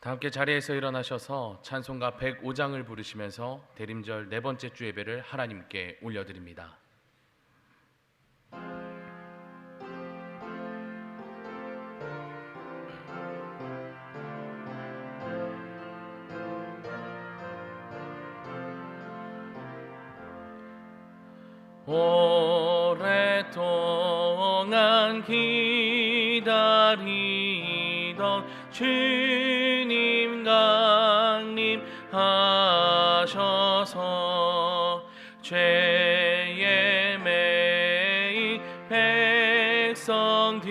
다 함께 자리에서 일어나셔서 찬송가 105장을 부르시면서 대림절 네 번째 주 예배를 하나님께 올려드립니다. 오랫동안 기다리던 주님 강림하셔서 죄에 매인 백성들이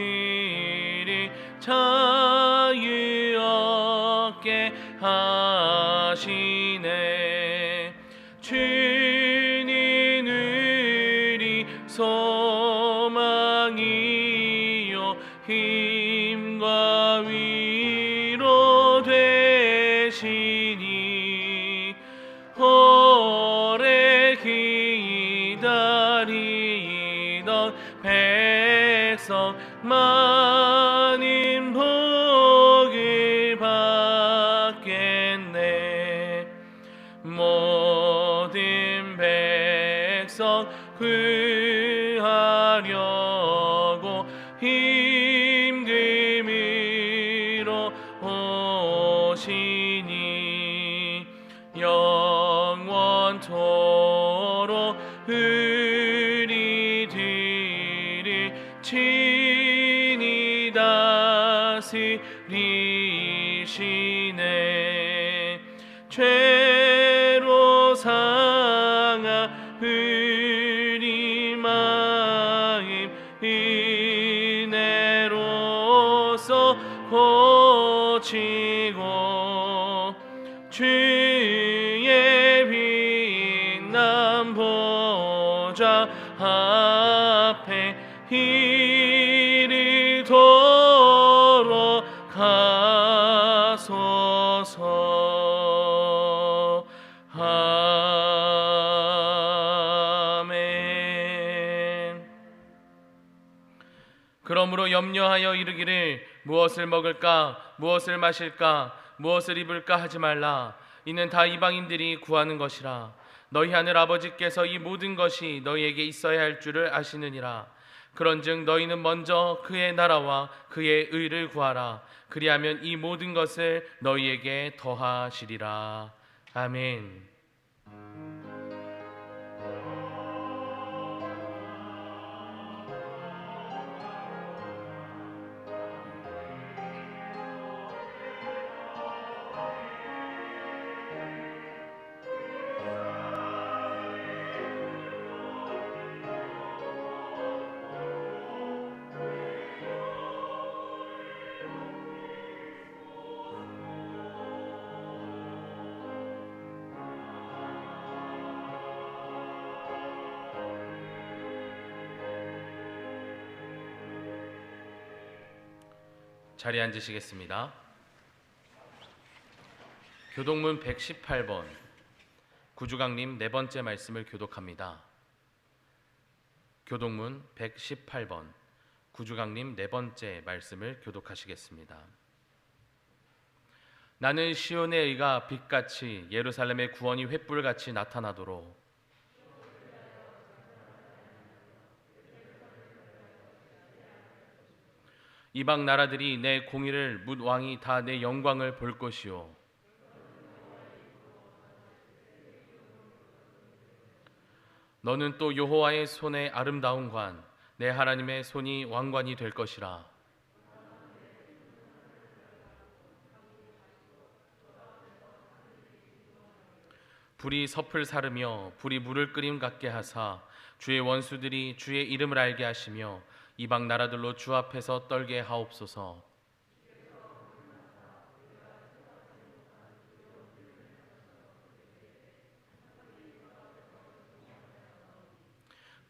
자유 얻게 하시네. 주님 우리 소망이요 힘과 위로 되시니 오래 기다리던 백성 많은 복을 받겠네. 모든 백성 구하려고 힘금으로 오시니 영원토록 우리들을 친히 다스리시네. 죄로 상한 우리 마음 은혜로서 고치고 주의 빛난 보좌 앞에 이르도록 하소서. 아멘. 그러므로 염려하여 이르기를 무엇을 먹을까 무엇을 마실까 무엇을 입을까 하지 말라. 이는 다 이방인들이 구하는 것이라. 너희 하늘 아버지께서 이 모든 것이 너희에게 있어야 할 줄을 아시느니라. 그런즉 너희는 먼저 그의 나라와 그의 의를 구하라. 그리하면 이 모든 것을 너희에게 더하시리라. 아멘. 자리에 앉으시겠습니다. 교독문 118번 구주강림 네 번째 말씀을 교독합니다. 교독문 118번 구주강림 네 번째 말씀을 교독하시겠습니다. 나는 시온의 의가 빛같이 예루살렘의 구원이 횃불같이 나타나도록 이방 나라들이 내 공의를 뭇 왕이 다 내 영광을 볼 것이요 너는 또 여호와의 손의 아름다운 관 내 하나님의 손이 왕관이 될 것이라. 불이 섭을 사르며 불이 물을 끓임 같게 하사 주의 원수들이 주의 이름을 알게 하시며 이방 나라들로 주 앞에서 떨게 하옵소서.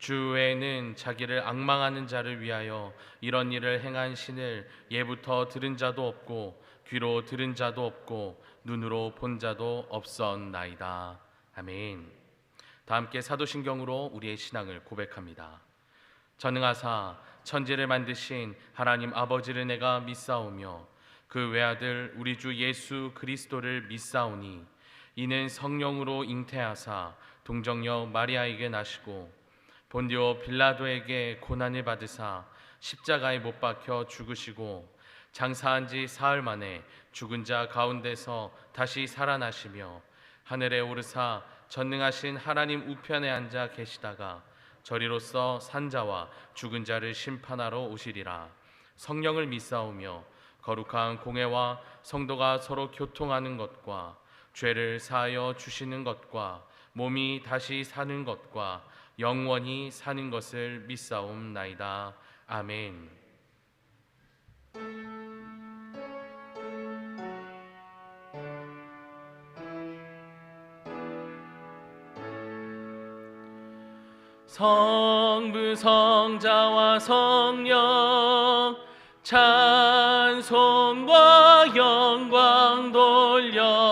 주 외에는 자기를 앙망하는 자를 위하여 이런 일을 행한 신을 예부터 들은 자도 없고 귀로 들은 자도 없고 눈으로 본 자도 없었나이다. 아멘. 다 함께 사도신경으로 우리의 신앙을 고백합니다. 전능하사 천지를 만드신 하나님 아버지를 내가 믿사오며 그 외아들 우리 주 예수 그리스도를 믿사오니 이는 성령으로 잉태하사 동정녀 마리아에게 나시고 본디오 빌라도에게 고난을 받으사 십자가에 못 박혀 죽으시고 장사한 지 사흘 만에 죽은 자 가운데서 다시 살아나시며 하늘에 오르사 전능하신 하나님 우편에 앉아 계시다가 저리로서 산자와 죽은 자를 심판하러 오시리라. 성령을 믿사오며 거룩한 공회와 성도가 서로 교통하는 것과 죄를 사하여 주시는 것과 몸이 다시 사는 것과 영원히 사는 것을 믿사옵나이다. 아멘. 성부 성자와 성령 찬송과 영광 돌려보내세.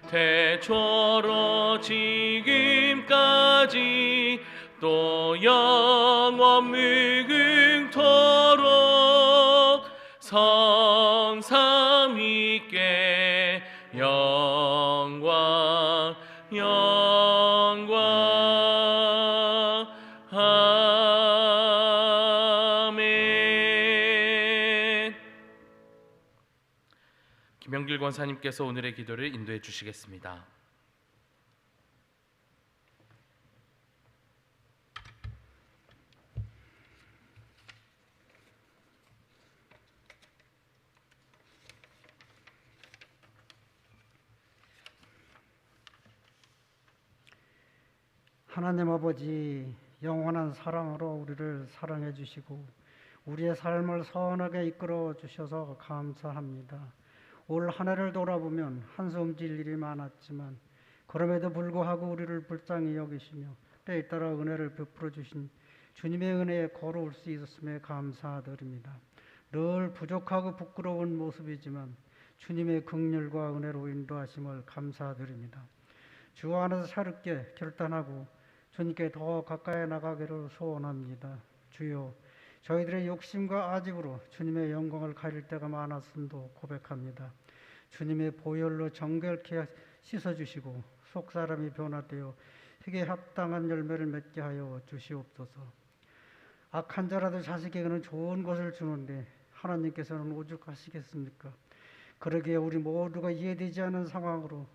태초로 지금까지 또 영원 무궁토록 성삼위께 영광 아멘. 김영길 권사님께서 오늘의 기도를 인도해 주시겠습니다. 하나님 아버지, 영원한 사랑으로 우리를 사랑해 주시고 우리의 삶을 선하게 이끌어 주셔서 감사합니다. 올 한 해를 돌아보면 한숨 질 일이 많았지만 그럼에도 불구하고 우리를 불쌍히 여기시며 때에 따라 은혜를 베풀어 주신 주님의 은혜에 걸어올 수 있었음에 감사드립니다. 늘 부족하고 부끄러운 모습이지만 주님의 긍휼과 은혜로 인도하심을 감사드립니다. 주 안에서 새롭게 결단하고 주님께 더 가까이 나가기를 소원합니다. 주여, 저희들의 욕심과 아집으로 주님의 영광을 가릴 때가 많았음도 고백합니다. 주님의 보혈로 정결케 씻어주시고 속사람이 변화되어 흙에 합당한 열매를 맺게 하여 주시옵소서. 악한 자라도 자식에게는 좋은 것을 주는데 하나님께서는 오죽하시겠습니까? 그러기에 우리 모두가 이해되지 않는 상황으로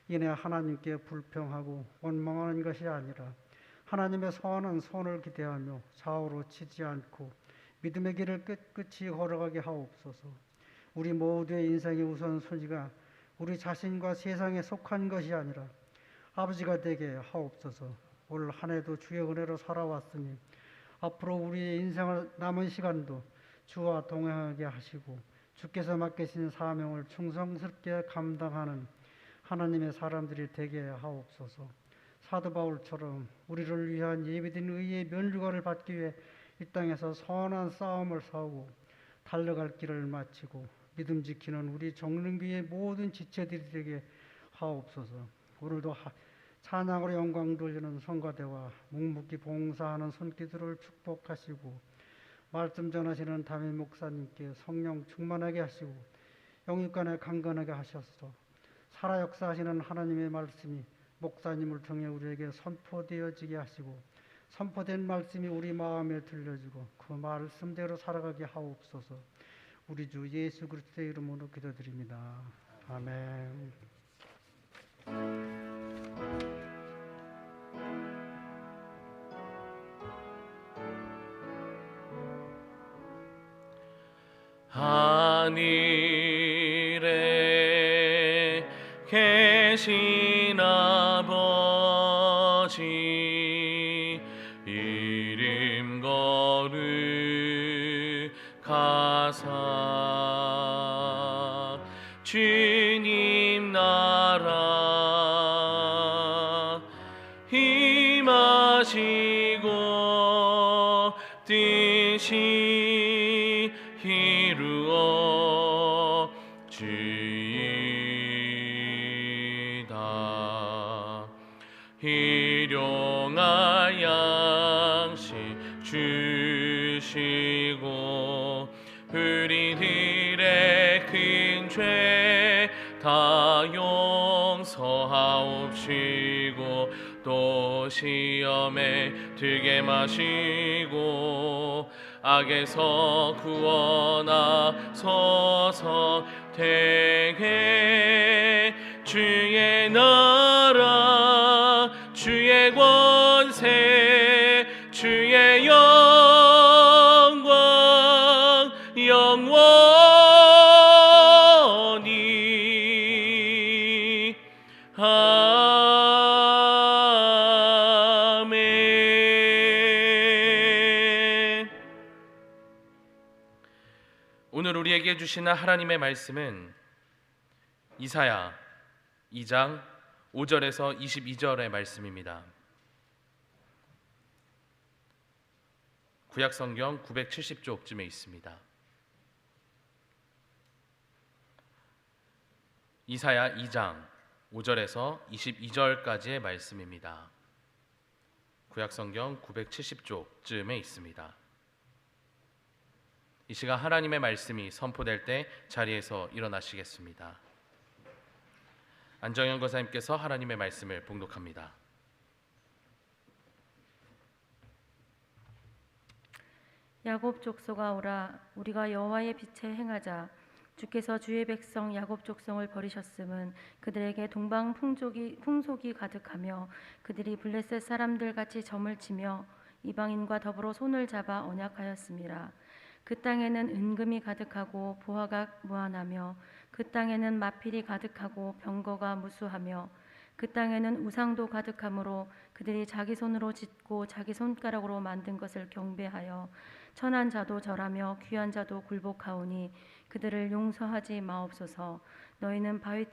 인해 하나님께 불평하고 원망하는 것이 아니라 하나님의 선한 손을 기대하며 좌우로 치지 않고 믿음의 길을 끝끝이 걸어가게 하옵소서. 우리 모두의 인생의 우선순위가 우리 자신과 세상에 속한 것이 아니라 아버지가 되게 하옵소서. 올 한 해도 주의 은혜로 살아왔으니 앞으로 우리의 인생을 남은 시간도 주와 동행하게 하시고 주께서 맡기신 사명을 충성스럽게 감당하는 하나님의 사람들이 되게 하옵소서. 사도 바울처럼 우리를 위한 예비된 의의 면류관을 받기 위해 이 땅에서 선한 싸움을 싸우고 달려갈 길을 마치고 믿음 지키는 우리 정릉교의 모든 지체들이 되게 하옵소서. 오늘도 찬양으로 영광 돌리는 성가대와 묵묵히 봉사하는 손기들을 축복하시고 말씀 전하시는 담임 목사님께 성령 충만하게 하시고 영육간에 강건하게 하셔서 살아 역사하시는 하나님의 말씀이 목사님을 통해 우리에게 선포되어지게 하시고 선포된 말씀이 우리 마음에 들려지고 그 말씀대로 살아가게 하옵소서. 우리 주 예수 그리스도의 이름으로 기도드립니다. 아멘. 하늘에 계신 아버지 이름 거룩하사 주님 나라 임하시고 뜻이 이루어지이다. 일용할 양식 주시고 우리들의 큰 죄 다 용서하옵시고 또 시험에 들게 마시고 악에서 구원하소서. 되게 주의 나라 주의 권세 주의 영광 영원히 아멘. 오늘 우리에게 주시는 하나님의 말씀은 이사야 2장 5절에서 22절의 말씀입니다. 구약성경 970쪽쯤에 있습니다. 이사야 2장 5절에서 22절까지의 말씀입니다. 구약성경 970쪽쯤에 있습니다. 이 시간 하나님의 말씀이 선포될 때 자리에서 일어나시겠습니다. 안정현 권사님께서 하나님의 말씀을 봉독합니다. 야곱 족속아 오라, 우리가 여호와의 빛에 행하자. 주께서 주의 백성 야곱 족속을 버리셨음은 그들에게 동방 풍속이 가득하며 그들이 블레셋 사람들 같이 점을 치며 이방인과 더불어 손을 잡아 언약하였음이라. 그 땅에는 은금이 가득하고 보화가 무한하며 그 땅에는 마필이 가득하고 병거가 무수하며 그 땅에는 우상도 가득하므로 그들이 자기 손으로 짓고 자기 손가락으로 만든 것을 경배하여 천한 자도 절하며 귀한 자도 굴복하오니 그들을 용서하지 마옵소서. 너희는 바위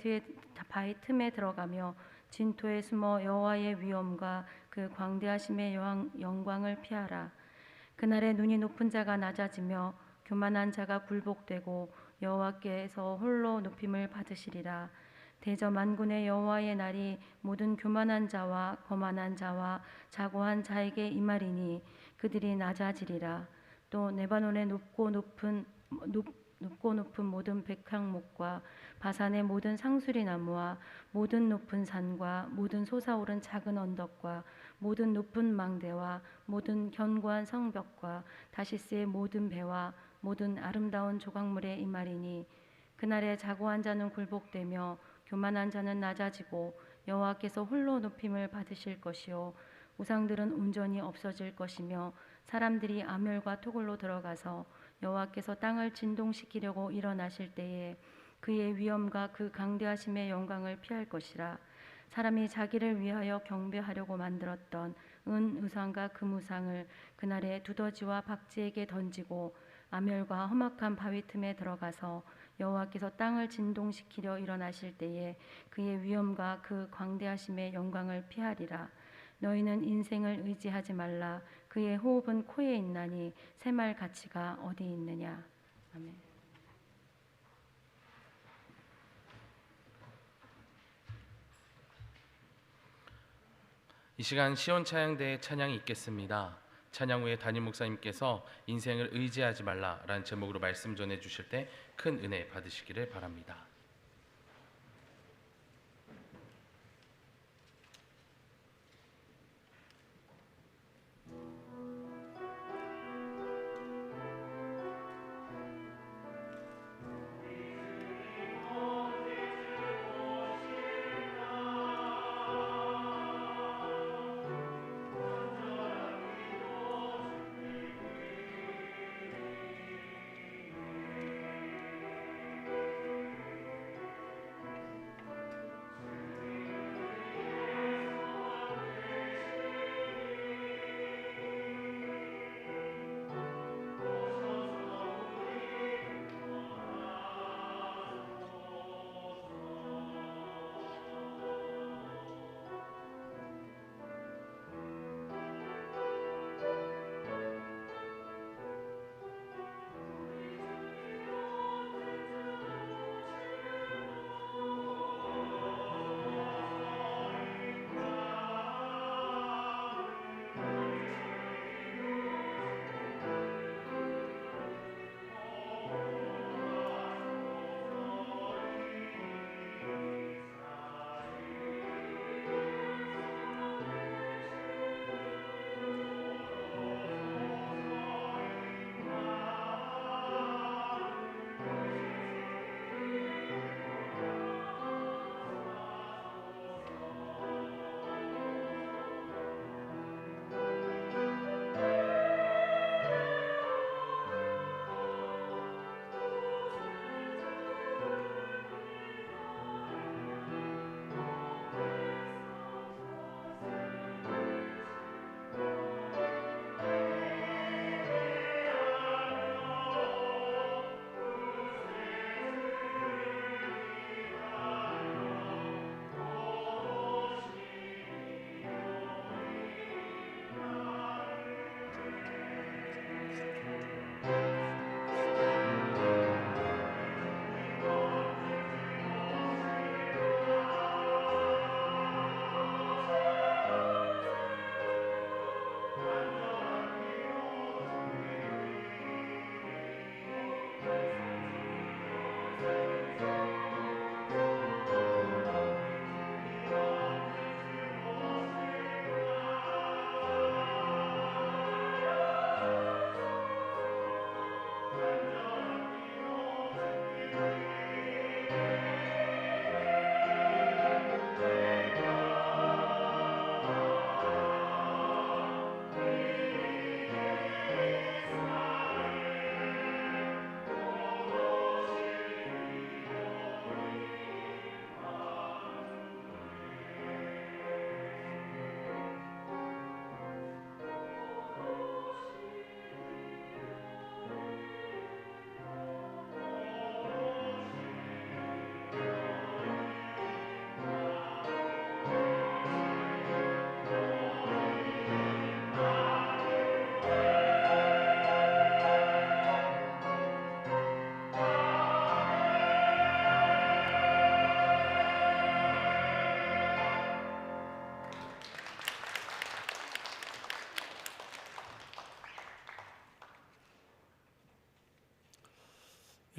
틈에 들어가며 진토에 숨어 여호와의 위엄과 그 광대하심의 영광을 피하라. 그날에 눈이 높은 자가 낮아지며 교만한 자가 굴복되고 여호와께서 홀로 높임을 받으시리라. 대저 만군의 여호와의 날이 모든 교만한 자와 거만한 자와 자고한 자에게 임하리니 그들이 낮아지리라. 또 레바논의 높고 높은 모든 백향목과 바산의 모든 상수리 나무와 모든 높은 산과 모든 솟아오른 작은 언덕과 모든 높은 망대와 모든 견고한 성벽과 다시스의 모든 배와 모든 아름다운 조각물에 임하리니 그날에 자고한 자는 굴복되며 교만한 자는 낮아지고 여호와께서 홀로 높임을 받으실 것이요 우상들은 온전히 없어질 것이며 사람들이 아멸과 토굴로 들어가서 여호와께서 땅을 진동시키려고 일어나실 때에 그의 위엄과 그 강대하심의 영광을 피할 것이라. 사람이 자기를 위하여 경배하려고 만들었던 은 우상과 금 우상을 그날에 두더지와 박쥐에게 던지고 아멸과 험악한 바위 틈에 들어가서 여호와께서 땅을 진동시키려 일어나실 때에 그의 위엄과 그 광대하심의 영광을 피하리라. 너희는 인생을 의지하지 말라. 그의 호흡은 코에 있나니 새말 가치가 어디 있느냐. 아멘. 이 시간 시온 찬양대의 찬양이 있겠습니다. 찬양 후에 담임 목사님께서 인생을 의지하지 말라라는 제목으로 말씀 전해 주실 때 큰 은혜 받으시기를 바랍니다.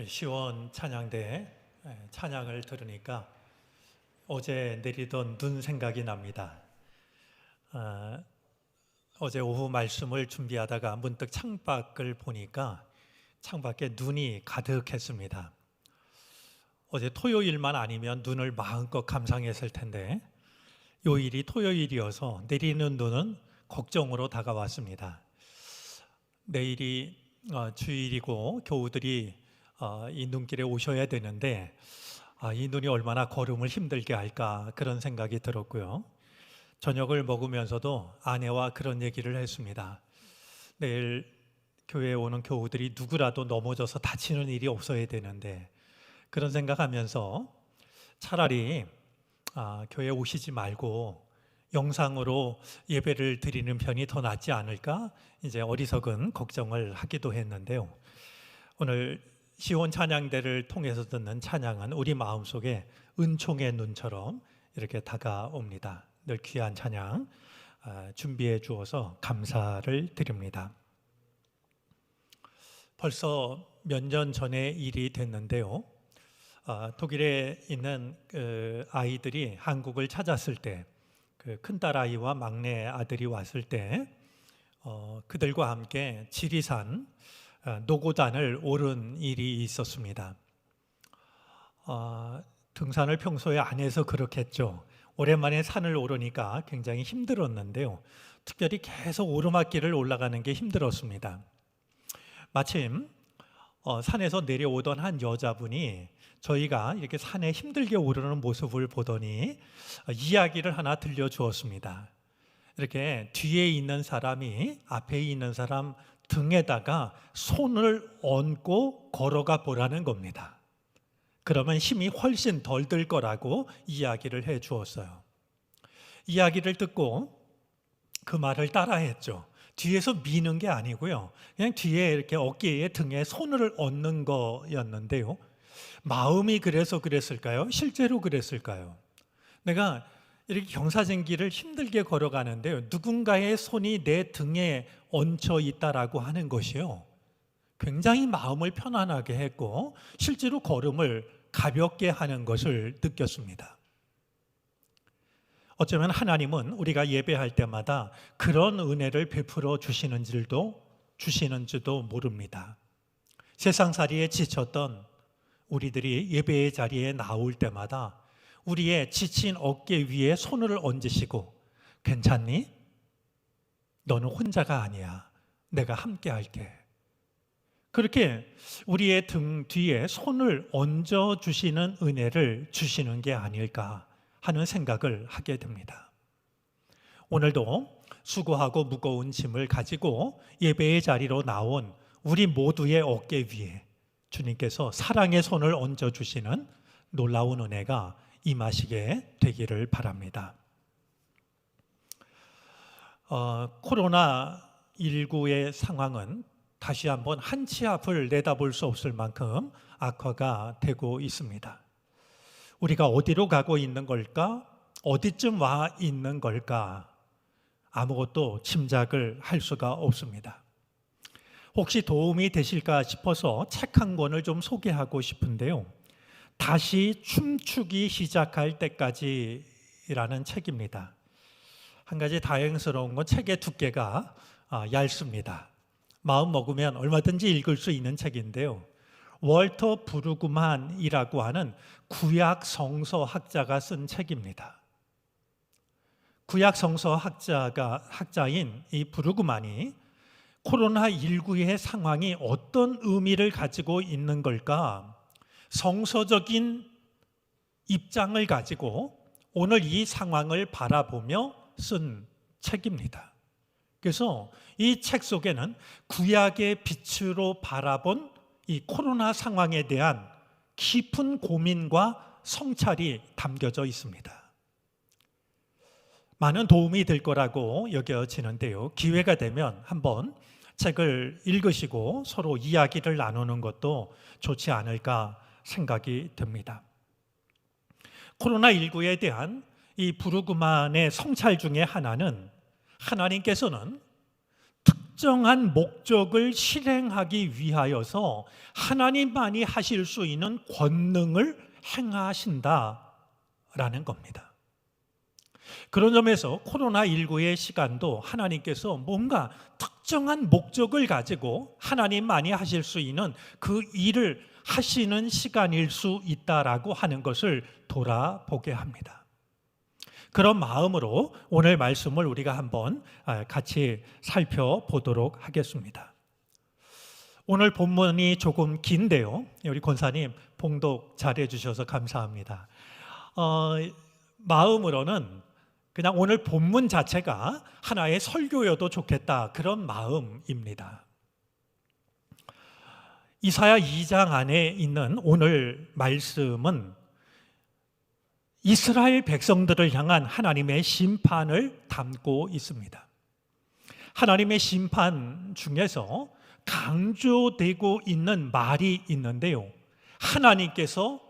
시원 찬양대 찬양을 들으니까 어제 내리던 눈 생각이 납니다. 어제 오후 말씀을 준비하다가 문득 창밖을 보니까 창밖에 눈이 가득했습니다. 어제 토요일만 아니면 눈을 마음껏 감상했을 텐데 요일이 토요일이어서 내리는 눈은 걱정으로 다가왔습니다. 내일이 주일이고 교우들이 이 눈길에 오셔야 되는데 이 눈이 얼마나 걸음을 힘들게 할까 그런 생각이 들었고요. 저녁을 먹으면서도 아내와 그런 얘기를 했습니다. 내일 교회에 오는 교우들이 누구라도 넘어져서 다치는 일이 없어야 되는데 그런 생각하면서 차라리 교회에 오시지 말고 영상으로 예배를 드리는 편이 더 낫지 않을까 이제 어리석은 걱정을 하기도 했는데요. 오늘 시온 찬양대를 통해서 듣는 찬양은 우리 마음속에 은총의 눈처럼 이렇게 다가옵니다. 늘 귀한 찬양 준비해 주어서 감사를 드립니다. 벌써 몇 년 전의 일이 됐는데요. 독일에 있는 아이들이 한국을 찾았을 때 그 큰딸아이와 막내 아들이 왔을 때 그들과 함께 지리산 노고단을 오른 일이 있었습니다. 등산을 평소에 안 해서 그렇겠죠. 오랜만에 산을 오르니까 굉장히 힘들었는데요. 특별히 계속 오르막길을 올라가는 게 힘들었습니다. 마침 산에서 내려오던 한 여자분이 저희가 이렇게 산에 힘들게 오르는 모습을 보더니 이야기를 하나 들려주었습니다. 이렇게 뒤에 있는 사람이 앞에 있는 사람 등에다가 손을 얹고 걸어가 보라는 겁니다. 그러면 힘이 훨씬 덜 들 거라고 이야기를 해 주었어요. 이야기를 듣고 그 말을 따라했죠. 뒤에서 미는 게 아니고요. 그냥 뒤에 이렇게 어깨에 등에 손을 얹는 거였는데요. 마음이 그래서 그랬을까요? 실제로 그랬을까요? 내가 이렇게 경사진길을 힘들게 걸어가는데요. 누군가의 손이 내 등에 얹혀 있다라고 하는 것이요. 굉장히 마음을 편안하게 했고 실제로 걸음을 가볍게 하는 것을 느꼈습니다. 어쩌면 하나님은 우리가 예배할 때마다 그런 은혜를 베풀어 주시는지도 모릅니다. 세상살이에 지쳤던 우리들이 예배의 자리에 나올 때마다 우리의 지친 어깨 위에 손을 얹으시고 괜찮니? 너는 혼자가 아니야. 내가 함께 할게. 그렇게 우리의 등 뒤에 손을 얹어 주시는 은혜를 주시는 게 아닐까 하는 생각을 하게 됩니다. 오늘도 수고하고 무거운 짐을 가지고 예배의 자리로 나온 우리 모두의 어깨 위에 주님께서 사랑의 손을 얹어 주시는 놀라운 은혜가 임하시게 되기를 바랍니다. 코로나19의 상황은 다시 한번 한 치 앞을 내다볼 수 없을 만큼 악화가 되고 있습니다. 우리가 어디로 가고 있는 걸까? 어디쯤 와 있는 걸까? 아무것도 짐작을 할 수가 없습니다. 혹시 도움이 되실까 싶어서 책 한 권을 좀 소개하고 싶은데요. 다시 춤추기 시작할 때까지라는 책입니다. 한 가지 다행스러운 건 책의 두께가 얇습니다. 마음 먹으면 얼마든지 읽을 수 있는 책인데요. 월터 브루그만이라고 하는 구약 성서 학자가 쓴 책입니다. 구약 성서 학자인 이 브루그만이 코로나19의 상황이 어떤 의미를 가지고 있는 걸까? 성서적인 입장을 가지고 오늘 이 상황을 바라보며 쓴 책입니다. 그래서 이 책 속에는 구약의 빛으로 바라본 이 코로나 상황에 대한 깊은 고민과 성찰이 담겨져 있습니다. 많은 도움이 될 거라고 여겨지는데요. 기회가 되면 한번 책을 읽으시고 서로 이야기를 나누는 것도 좋지 않을까 생각이 듭니다. 코로나19에 대한 이 브루그만의 성찰 중에 하나는 하나님께서는 특정한 목적을 실행하기 위하여서 하나님만이 하실 수 있는 권능을 행하신다라는 겁니다. 그런 점에서 코로나19의 시간도 하나님께서 뭔가 특정한 목적을 가지고 하나님만이 하실 수 있는 그 일을 하시는 시간일 수 있다라고 하는 것을 돌아보게 합니다. 그런 마음으로 오늘 말씀을 우리가 한번 같이 살펴보도록 하겠습니다. 오늘 본문이 조금 긴데요. 우리 권사님 봉독 잘해 주셔서 감사합니다. 마음으로는 그냥 오늘 본문 자체가 하나의 설교여도 좋겠다, 그런 마음입니다. 이사야 2장 안에 있는 오늘 말씀은 이스라엘 백성들을 향한 하나님의 심판을 담고 있습니다. 하나님의 심판 중에서 강조되고 있는 말이 있는데요. 하나님께서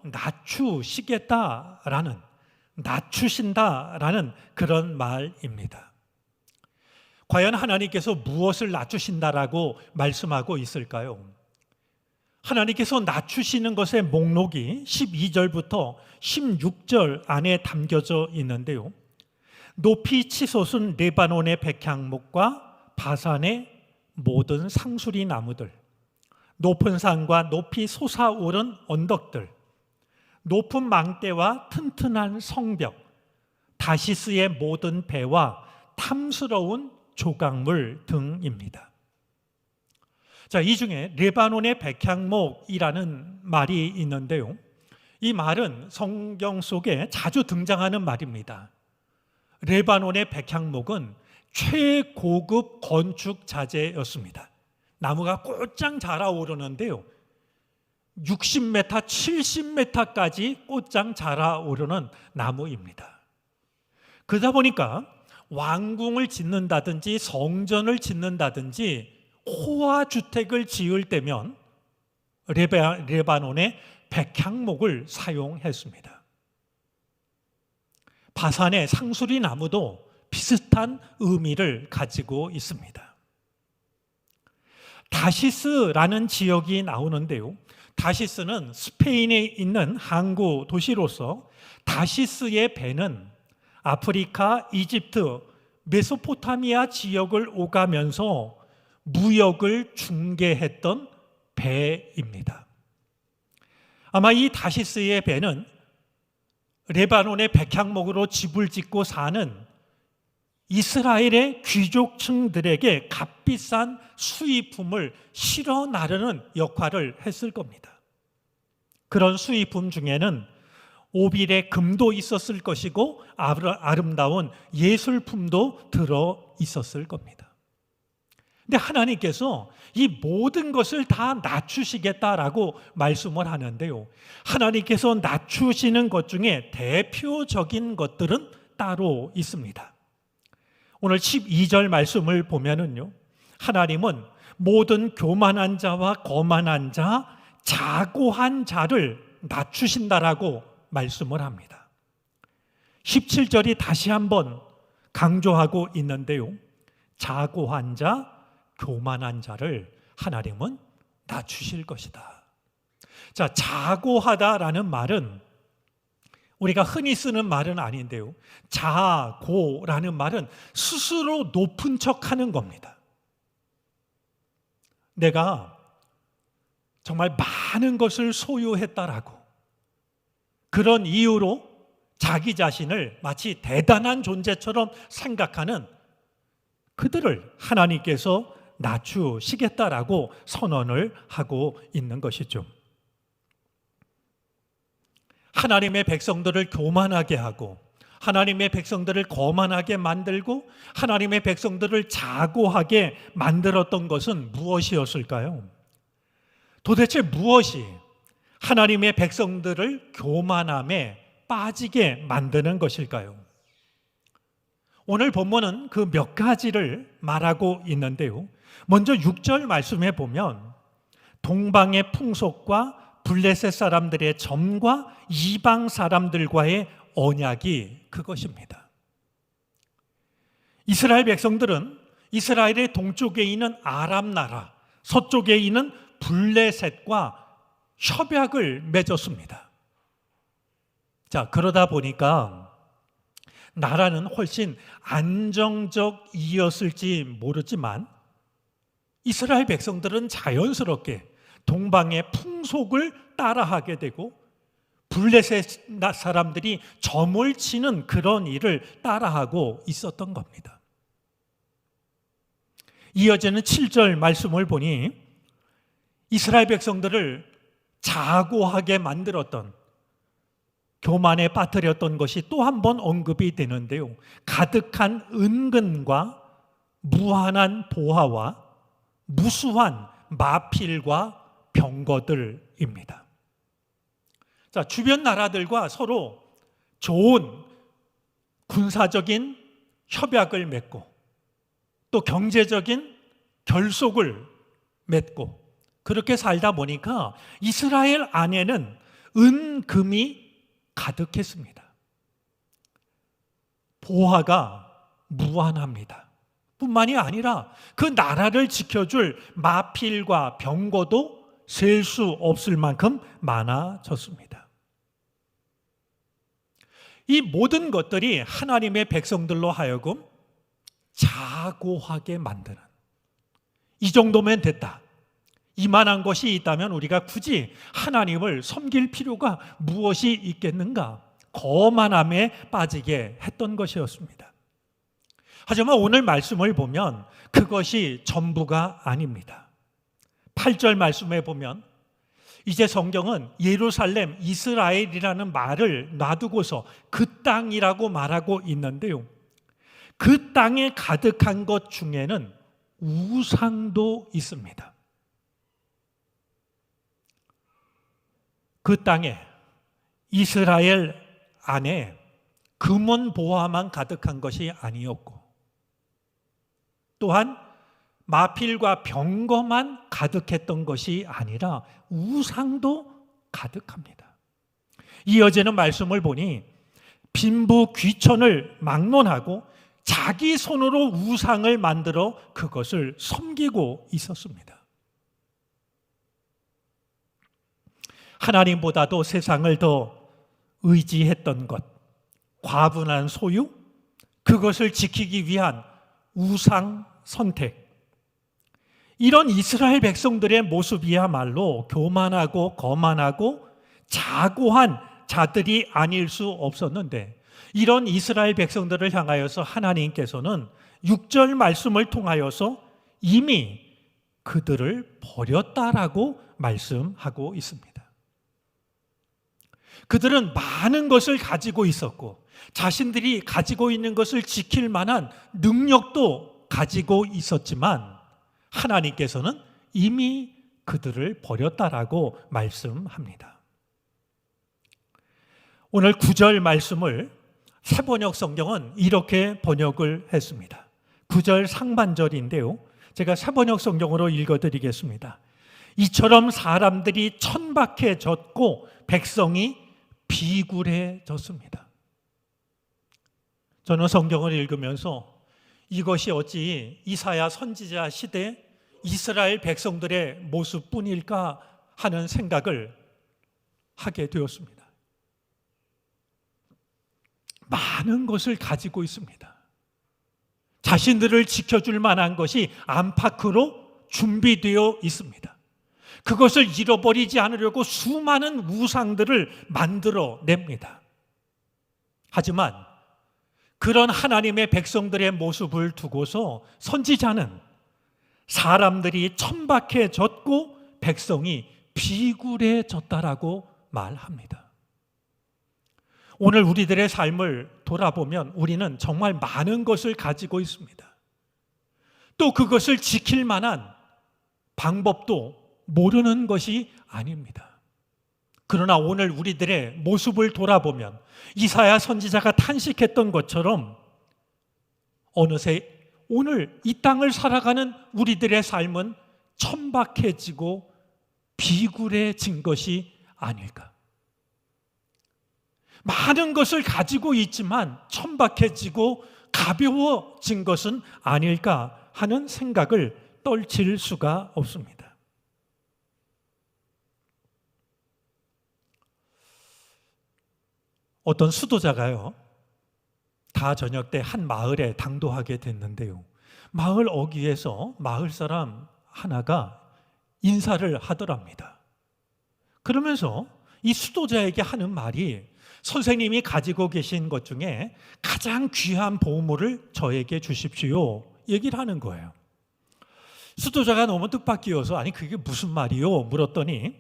낮추신다라는 그런 말입니다. 과연 하나님께서 무엇을 낮추신다라고 말씀하고 있을까요? 하나님께서 낮추시는 것의 목록이 12절부터 16절 안에 담겨져 있는데요. 높이 치솟은 레바논의 백향목과 바산의 모든 상수리 나무들, 높은 산과 높이 솟아오른 언덕들, 높은 망대와 튼튼한 성벽, 다시스의 모든 배와 탐스러운 조각물 등입니다. 자, 이 중에 레바논의 백향목이라는 말이 있는데요. 이 말은 성경 속에 자주 등장하는 말입니다. 레바논의 백향목은 최고급 건축 자재였습니다. 나무가 곧장 자라오르는데요. 60m, 70m까지 곧장 자라오르는 나무입니다. 그러다 보니까 왕궁을 짓는다든지 성전을 짓는다든지 호화주택을 지을 때면 레바논의 백향목을 사용했습니다. 바산의 상수리 나무도 비슷한 의미를 가지고 있습니다. 다시스라는 지역이 나오는데요. 다시스는 스페인에 있는 항구 도시로서 다시스의 배는 아프리카, 이집트, 메소포타미아 지역을 오가면서 무역을 중개했던 배입니다. 아마 이 다시스의 배는 레바논의 백향목으로 집을 짓고 사는 이스라엘의 귀족층들에게 값비싼 수입품을 실어 나르는 역할을 했을 겁니다. 그런 수입품 중에는 오빌의 금도 있었을 것이고 아름다운 예술품도 들어 있었을 겁니다. 근데 하나님께서 이 모든 것을 다 낮추시겠다라고 말씀을 하는데요. 하나님께서 낮추시는 것 중에 대표적인 것들은 따로 있습니다. 오늘 12절 말씀을 보면은요. 하나님은 모든 교만한 자와 거만한 자, 자고한 자를 낮추신다라고 말씀을 합니다. 17절이 다시 한번 강조하고 있는데요. 자고한 자, 교만한 자를 하나님은 낮추실 것이다. 자, 자고하다라는 말은 우리가 흔히 쓰는 말은 아닌데요. 자고라는 말은 스스로 높은 척하는 겁니다. 내가 정말 많은 것을 소유했다라고 그런 이유로 자기 자신을 마치 대단한 존재처럼 생각하는 그들을 하나님께서 낮추시겠다라고 선언을 하고 있는 것이죠. 하나님의 백성들을 교만하게 하고 하나님의 백성들을 거만하게 만들고 하나님의 백성들을 자고하게 만들었던 것은 무엇이었을까요? 도대체 무엇이 하나님의 백성들을 교만함에 빠지게 만드는 것일까요? 오늘 본문은 그 몇 가지를 말하고 있는데요. 먼저 6절 말씀에 보면 동방의 풍속과 블레셋 사람들의 점과 이방 사람들과의 언약이 그것입니다. 이스라엘 백성들은 이 이스라엘의 동쪽에 있는 아람 나라, 서쪽에 있는 블레셋과 협약을 맺었습니다. 자, 그러다 보니까 나라는 훨씬 안정적이었을지 모르지만 이스라엘 백성들은 자연스럽게 동방의 풍속을 따라하게 되고 블레셋 사람들이 점을 치는 그런 일을 따라하고 있었던 겁니다. 이어지는 7절 말씀을 보니 이스라엘 백성들을 자고하게 만들었던, 교만에 빠뜨렸던 것이 또 한 번 언급이 되는데요. 가득한 은근과 무한한 보화와 무수한 마필과 병거들입니다. 자, 주변 나라들과 서로 좋은 군사적인 협약을 맺고 또 경제적인 결속을 맺고 그렇게 살다 보니까 이스라엘 안에는 은금이 가득했습니다. 보화가 무한합니다. 뿐만이 아니라 그 나라를 지켜줄 마필과 병거도 셀 수 없을 만큼 많아졌습니다. 이 모든 것들이 하나님의 백성들로 하여금 자고하게 만드는, 이 정도면 됐다, 이만한 것이 있다면 우리가 굳이 하나님을 섬길 필요가 무엇이 있겠는가, 거만함에 빠지게 했던 것이었습니다. 하지만 오늘 말씀을 보면 그것이 전부가 아닙니다. 8절 말씀에 보면 이제 성경은 예루살렘, 이스라엘이라는 말을 놔두고서 그 땅이라고 말하고 있는데요. 그 땅에 가득한 것 중에는 우상도 있습니다. 그 땅에, 이스라엘 안에 금은 보화만 가득한 것이 아니었고 또한 마필과 병거만 가득했던 것이 아니라 우상도 가득합니다. 이어지는 말씀을 보니 빈부 귀천을 막론하고 자기 손으로 우상을 만들어 그것을 섬기고 있었습니다. 하나님보다도 세상을 더 의지했던 것, 과분한 소유, 그것을 지키기 위한 우상 선택, 이런 이스라엘 백성들의 모습이야말로 교만하고 거만하고 자고한 자들이 아닐 수 없었는데, 이런 이스라엘 백성들을 향하여서 하나님께서는 6절 말씀을 통하여서 이미 그들을 버렸다라고 말씀하고 있습니다. 그들은 많은 것을 가지고 있었고 자신들이 가지고 있는 것을 지킬 만한 능력도 가지고 있었지만 하나님께서는 이미 그들을 버렸다라고 말씀합니다. 오늘 9절 말씀을 새번역 성경은 이렇게 번역을 했습니다. 9절 상반절인데요, 제가 새번역 성경으로 읽어드리겠습니다. 이처럼 사람들이 천박해졌고 백성이 비굴해졌습니다. 저는 성경을 읽으면서 이것이 어찌 이사야 선지자 시대 이스라엘 백성들의 모습뿐일까 하는 생각을 하게 되었습니다. 많은 것을 가지고 있습니다. 자신들을 지켜줄 만한 것이 안팎으로 준비되어 있습니다. 그것을 잃어버리지 않으려고 수많은 우상들을 만들어 냅니다. 하지만 그런 하나님의 백성들의 모습을 두고서 선지자는 사람들이 천박해졌고 백성이 비굴해졌다라고 말합니다. 오늘 우리들의 삶을 돌아보면 우리는 정말 많은 것을 가지고 있습니다. 또 그것을 지킬 만한 방법도 모르는 것이 아닙니다. 그러나 오늘 우리들의 모습을 돌아보면 이사야 선지자가 탄식했던 것처럼 어느새 오늘 이 땅을 살아가는 우리들의 삶은 천박해지고 비굴해진 것이 아닐까. 많은 것을 가지고 있지만 천박해지고 가벼워진 것은 아닐까 하는 생각을 떨칠 수가 없습니다. 어떤 수도자가요, 다 저녁 때 한 마을에 당도하게 됐는데요. 마을 어귀에서 마을 사람 하나가 인사를 하더랍니다. 그러면서 이 수도자에게 하는 말이, 선생님이 가지고 계신 것 중에 가장 귀한 보물을 저에게 주십시오, 얘기를 하는 거예요. 수도자가 너무 뜻밖이어서 아니 그게 무슨 말이요? 물었더니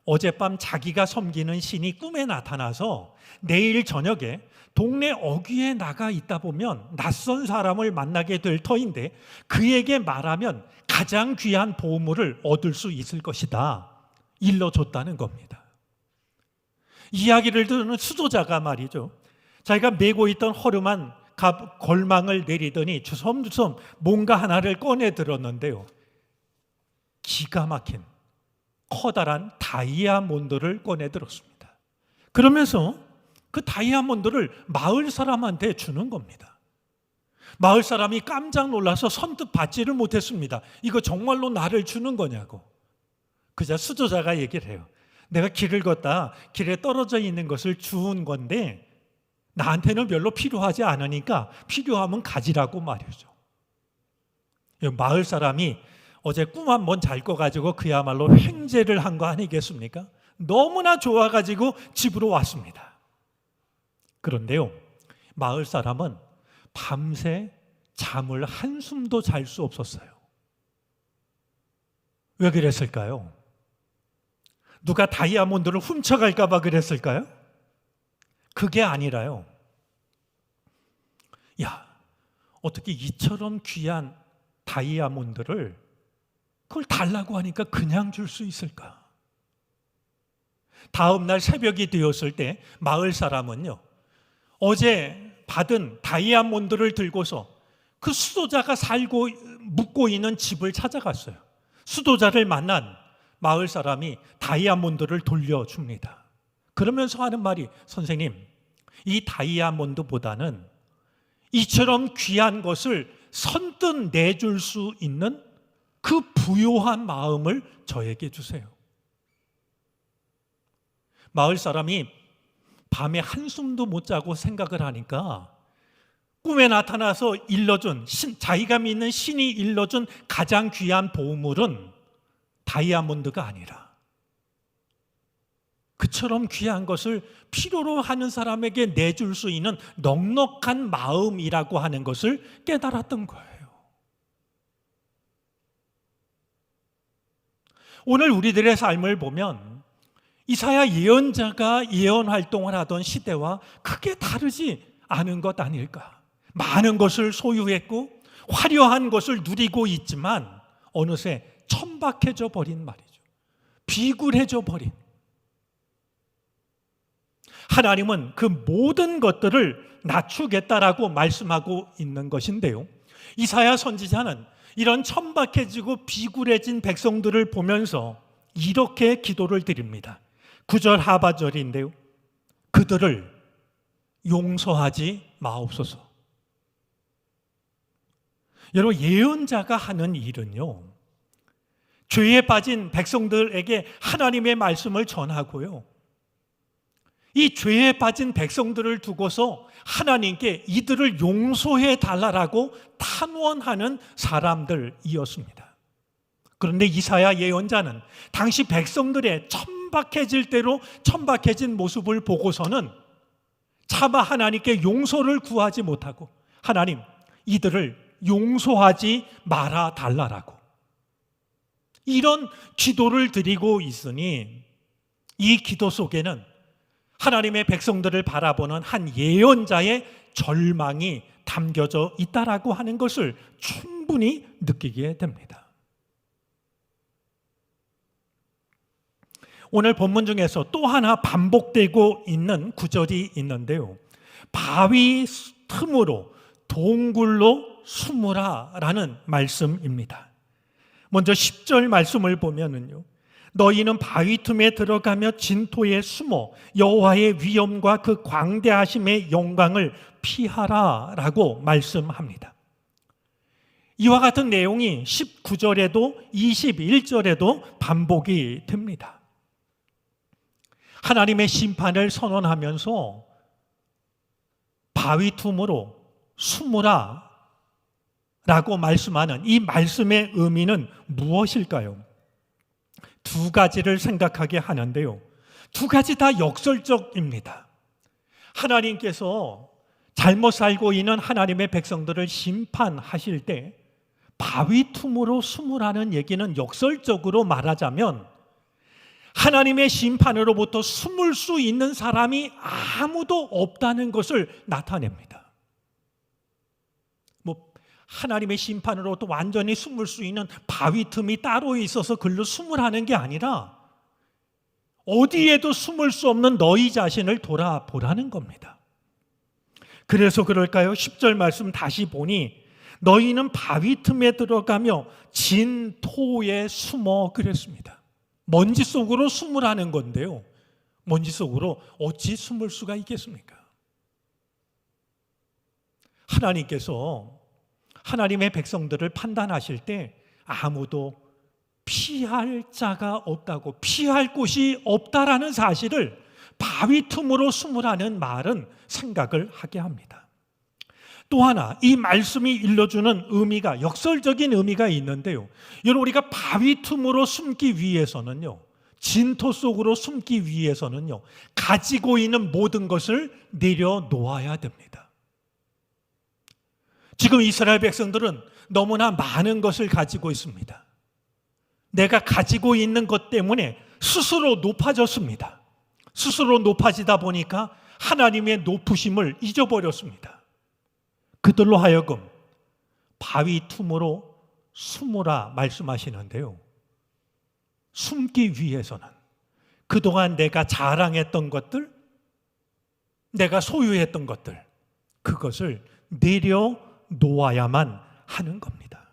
어젯밤 자기가 섬기는 신이 꿈에 나타나서 내일 저녁에 동네 어귀에 나가 있다 보면 낯선 사람을 만나게 될 터인데 그에게 말하면 가장 귀한 보물을 얻을 수 있을 것이다, 일러줬다는 겁니다. 이야기를 듣는 수도자가 말이죠, 자기가 메고 있던 허름한 걸망을 내리더니 주섬주섬 뭔가 하나를 꺼내 들었는데요, 기가 막힌 커다란 다이아몬드를 꺼내 들었습니다. 그러면서 그 다이아몬드를 마을 사람한테 주는 겁니다. 마을 사람이 깜짝 놀라서 선뜻 받지를 못했습니다. 이거 정말로 나를 주는 거냐고. 그자 수도자가 얘기를 해요. 내가 길을 걷다 길에 떨어져 있는 것을 주운 건데 나한테는 별로 필요하지 않으니까 필요하면 가지라고 말이죠. 마을 사람이 어제 꿈 한 번 잘 꿔가지고 그야말로 횡재를 한 거 아니겠습니까? 너무나 좋아가지고 집으로 왔습니다. 그런데요, 마을 사람은 밤새 잠을 한숨도 잘 수 없었어요. 왜 그랬을까요? 누가 다이아몬드를 훔쳐갈까 봐 그랬을까요? 그게 아니라요, 야, 어떻게 이처럼 귀한 다이아몬드를 그걸 달라고 하니까 그냥 줄 수 있을까? 다음 날 새벽이 되었을 때 마을 사람은요, 어제 받은 다이아몬드를 들고서 그 수도자가 살고 묵고 있는 집을 찾아갔어요. 수도자를 만난 마을 사람이 다이아몬드를 돌려줍니다. 그러면서 하는 말이, 선생님, 이 다이아몬드보다는 이처럼 귀한 것을 선뜻 내줄 수 있는 그 부요한 마음을 저에게 주세요. 마을 사람이 밤에 한숨도 못 자고 생각을 하니까 꿈에 나타나서 일러준 자기가 믿는 신이 일러준 가장 귀한 보물은 다이아몬드가 아니라 그처럼 귀한 것을 필요로 하는 사람에게 내줄 수 있는 넉넉한 마음이라고 하는 것을 깨달았던 거예요. 오늘 우리들의 삶을 보면 이사야 예언자가 예언 활동을 하던 시대와 크게 다르지 않은 것 아닐까? 많은 것을 소유했고 화려한 것을 누리고 있지만 어느새 천박해져 버린 말이죠. 비굴해져 버린. 하나님은 그 모든 것들을 낮추겠다라고 말씀하고 있는 것인데요, 이사야 선지자는 이런 천박해지고 비굴해진 백성들을 보면서 이렇게 기도를 드립니다. 9절 하반절인데요, 그들을 용서하지 마옵소서. 여러분, 예언자가 하는 일은요, 죄에 빠진 백성들에게 하나님의 말씀을 전하고요, 이 죄에 빠진 백성들을 두고서 하나님께 이들을 용서해 달라고 탄원하는 사람들이었습니다. 그런데 이사야 예언자는 당시 백성들의 천박해질 대로 천박해진 모습을 보고서는 차마 하나님께 용서를 구하지 못하고, 하나님, 이들을 용서하지 말아 달라고 이런 기도를 드리고 있으니, 이 기도 속에는 하나님의 백성들을 바라보는 한 예언자의 절망이 담겨져 있다라고 하는 것을 충분히 느끼게 됩니다. 오늘 본문 중에서 또 하나 반복되고 있는 구절이 있는데요, 바위 틈으로 동굴로 숨으라라는 말씀입니다. 먼저 10절 말씀을 보면은요, 너희는 바위 틈에 들어가며 진토에 숨어 여호와의 위엄과 그 광대하심의 영광을 피하라라고 말씀합니다. 이와 같은 내용이 19절에도 21절에도 반복이 됩니다. 하나님의 심판을 선언하면서 바위 틈으로 숨으라 라고 말씀하는 이 말씀의 의미는 무엇일까요? 두 가지를 생각하게 하는데요. 두 가지 다 역설적입니다. 하나님께서 잘못 살고 있는 하나님의 백성들을 심판하실 때 바위 틈으로 숨으라는 얘기는 역설적으로 말하자면 하나님의 심판으로부터 숨을 수 있는 사람이 아무도 없다는 것을 나타냅니다. 하나님의 심판으로부터 완전히 숨을 수 있는 바위 틈이 따로 있어서 글로 숨으라는 게 아니라 어디에도 숨을 수 없는 너희 자신을 돌아보라는 겁니다. 그래서 그럴까요? 10절 말씀 다시 보니 너희는 바위 틈에 들어가며 진토에 숨어 그랬습니다. 먼지 속으로 숨으라는 건데요. 먼지 속으로 어찌 숨을 수가 있겠습니까? 하나님께서 하나님의 백성들을 판단하실 때 아무도 피할 자가 없다고, 피할 곳이 없다라는 사실을 바위 틈으로 숨으라는 말은 생각을 하게 합니다. 또 하나 이 말씀이 일러주는 의미가, 역설적인 의미가 있는데요. 여러분, 우리가 바위 틈으로 숨기 위해서는요, 진토 속으로 숨기 위해서는요, 가지고 있는 모든 것을 내려놓아야 됩니다. 지금 이스라엘 백성들은 너무나 많은 것을 가지고 있습니다. 내가 가지고 있는 것 때문에 스스로 높아졌습니다. 스스로 높아지다 보니까 하나님의 높으심을 잊어버렸습니다. 그들로 하여금 바위 틈으로 숨으라 말씀하시는데요. 숨기 위해서는 그동안 내가 자랑했던 것들, 내가 소유했던 것들, 그것을 내려놓아야만 하는 겁니다.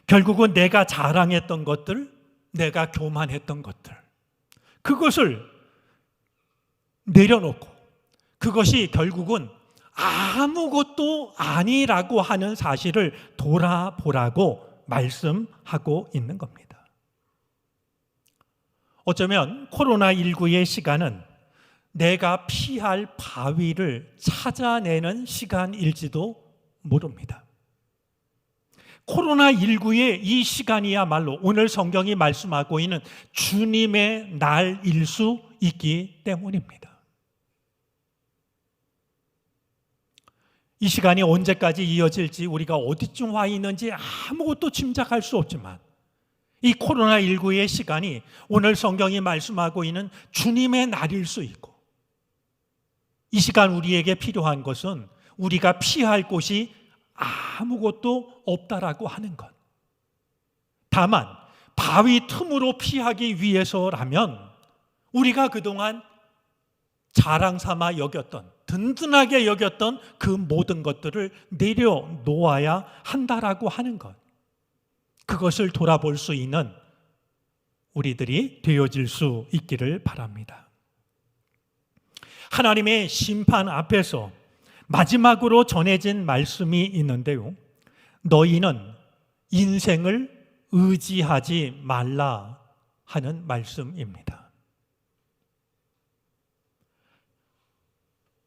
결국은 내가 자랑했던 것들, 내가 교만했던 것들, 그것을 내려놓고 그것이 결국은 아무것도 아니라고 하는 사실을 돌아보라고 말씀하고 있는 겁니다. 어쩌면 코로나19의 시간은 내가 피할 바위를 찾아내는 시간일지도 모릅니다. 코로나19의 이 시간이야말로 오늘 성경이 말씀하고 있는 주님의 날일 수 있기 때문입니다. 이 시간이 언제까지 이어질지 우리가 어디쯤 와 있는지 아무것도 짐작할 수 없지만 이 코로나19의 시간이 오늘 성경이 말씀하고 있는 주님의 날일 수 있고 이 시간 우리에게 필요한 것은 우리가 피할 곳이 아무것도 없다라고 하는 것. 다만 바위 틈으로 피하기 위해서라면 우리가 그동안 자랑 삼아 여겼던, 든든하게 여겼던 그 모든 것들을 내려놓아야 한다라고 하는 것. 그것을 돌아볼 수 있는 우리들이 되어질 수 있기를 바랍니다. 하나님의 심판 앞에서 마지막으로 전해진 말씀이 있는데요. 너희는 인생을 의지하지 말라 하는 말씀입니다.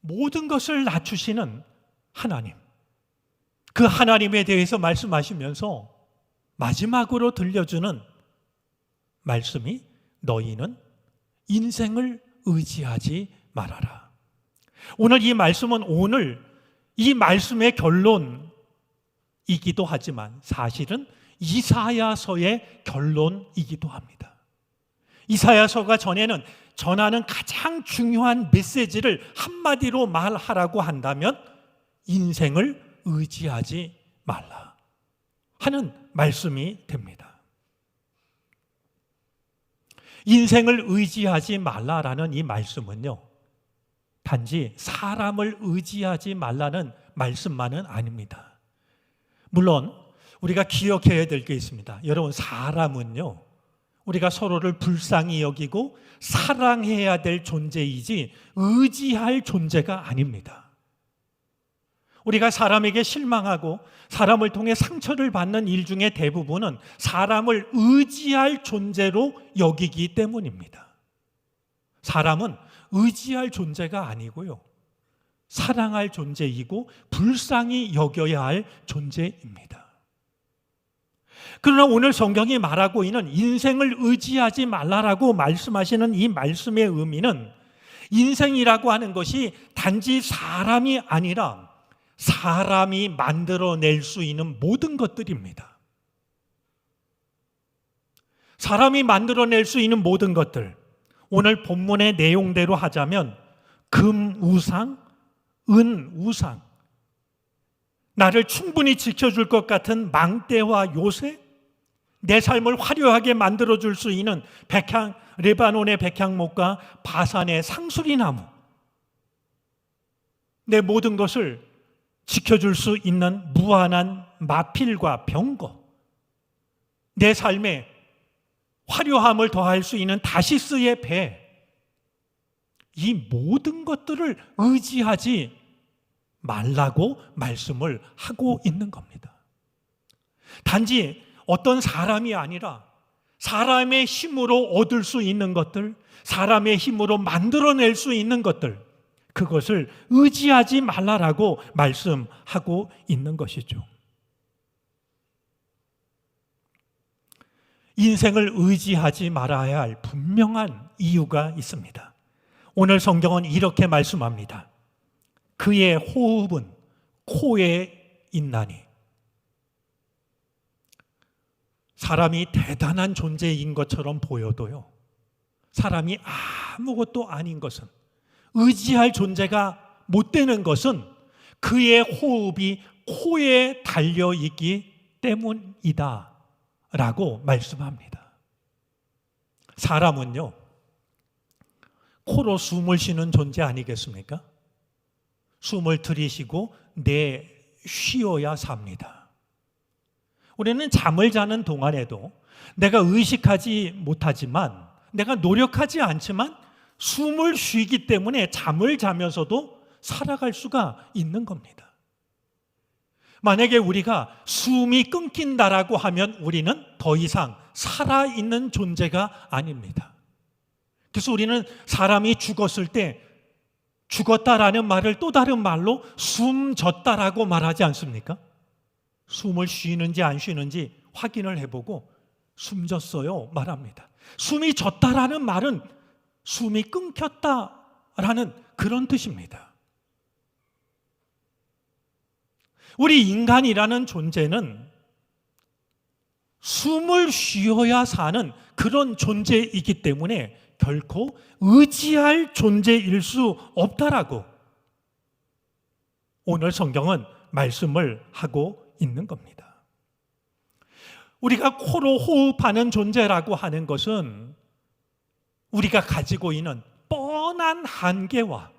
모든 것을 낮추시는 하나님, 그 하나님에 대해서 말씀하시면서 마지막으로 들려주는 말씀이 너희는 인생을 의지하지 말아라. 오늘 이 말씀은 오늘 이 말씀의 결론이기도 하지만 사실은 이사야서의 결론이기도 합니다. 이사야서가 전하는 가장 중요한 메시지를 한마디로 말하라고 한다면 인생을 의지하지 말라 하는 말씀이 됩니다. 인생을 의지하지 말라라는 이 말씀은요, 단지 사람을 의지하지 말라는 말씀만은 아닙니다. 물론 우리가 기억해야 될 게 있습니다. 여러분, 사람은요, 우리가 서로를 불쌍히 여기고 사랑해야 될 존재이지 의지할 존재가 아닙니다. 우리가 사람에게 실망하고 사람을 통해 상처를 받는 일 중에 대부분은 사람을 의지할 존재로 여기기 때문입니다. 사람은 의지할 존재가 아니고요, 사랑할 존재이고 불쌍히 여겨야 할 존재입니다. 그러나 오늘 성경이 말하고 있는 인생을 의지하지 말라라고 말씀하시는 이 말씀의 의미는, 인생이라고 하는 것이 단지 사람이 아니라 사람이 만들어낼 수 있는 모든 것들입니다. 사람이 만들어낼 수 있는 모든 것들, 오늘 본문의 내용대로 하자면 금 우상, 은 우상, 나를 충분히 지켜줄 것 같은 망대와 요새, 내 삶을 화려하게 만들어줄 수 있는 레바논의 백향목과 바산의 상수리나무, 내 모든 것을 지켜줄 수 있는 무한한 마필과 병거, 내 삶에 화려함을 더할 수 있는 다시스의 배, 이 모든 것들을 의지하지 말라고 말씀을 하고 있는 겁니다. 단지 어떤 사람이 아니라 사람의 힘으로 얻을 수 있는 것들, 사람의 힘으로 만들어낼 수 있는 것들, 그것을 의지하지 말라라고 말씀하고 있는 것이죠. 인생을 의지하지 말아야 할 분명한 이유가 있습니다. 오늘 성경은 이렇게 말씀합니다. 그의 호흡은 코에 있나니. 사람이 대단한 존재인 것처럼 보여도요, 사람이 아무것도 아닌 것은, 의지할 존재가 못 되는 것은 그의 호흡이 코에 달려있기 때문이다 라고 말씀합니다. 사람은요, 코로 숨을 쉬는 존재 아니겠습니까? 숨을 들이쉬고 내쉬어야 삽니다. 우리는 잠을 자는 동안에도 내가 의식하지 못하지만, 내가 노력하지 않지만 숨을 쉬기 때문에 잠을 자면서도 살아갈 수가 있는 겁니다. 만약에 우리가 숨이 끊긴다라고 하면 우리는 더 이상 살아있는 존재가 아닙니다. 그래서 우리는 사람이 죽었을 때 죽었다라는 말을 또 다른 말로 숨졌다라고 말하지 않습니까? 숨을 쉬는지 안 쉬는지 확인을 해보고 숨졌어요 말합니다. 숨이 졌다라는 말은 숨이 끊겼다라는 그런 뜻입니다. 우리 인간이라는 존재는 숨을 쉬어야 사는 그런 존재이기 때문에 결코 의지할 존재일 수 없다라고 오늘 성경은 말씀을 하고 있는 겁니다. 우리가 코로 호흡하는 존재라고 하는 것은 우리가 가지고 있는 뻔한 한계와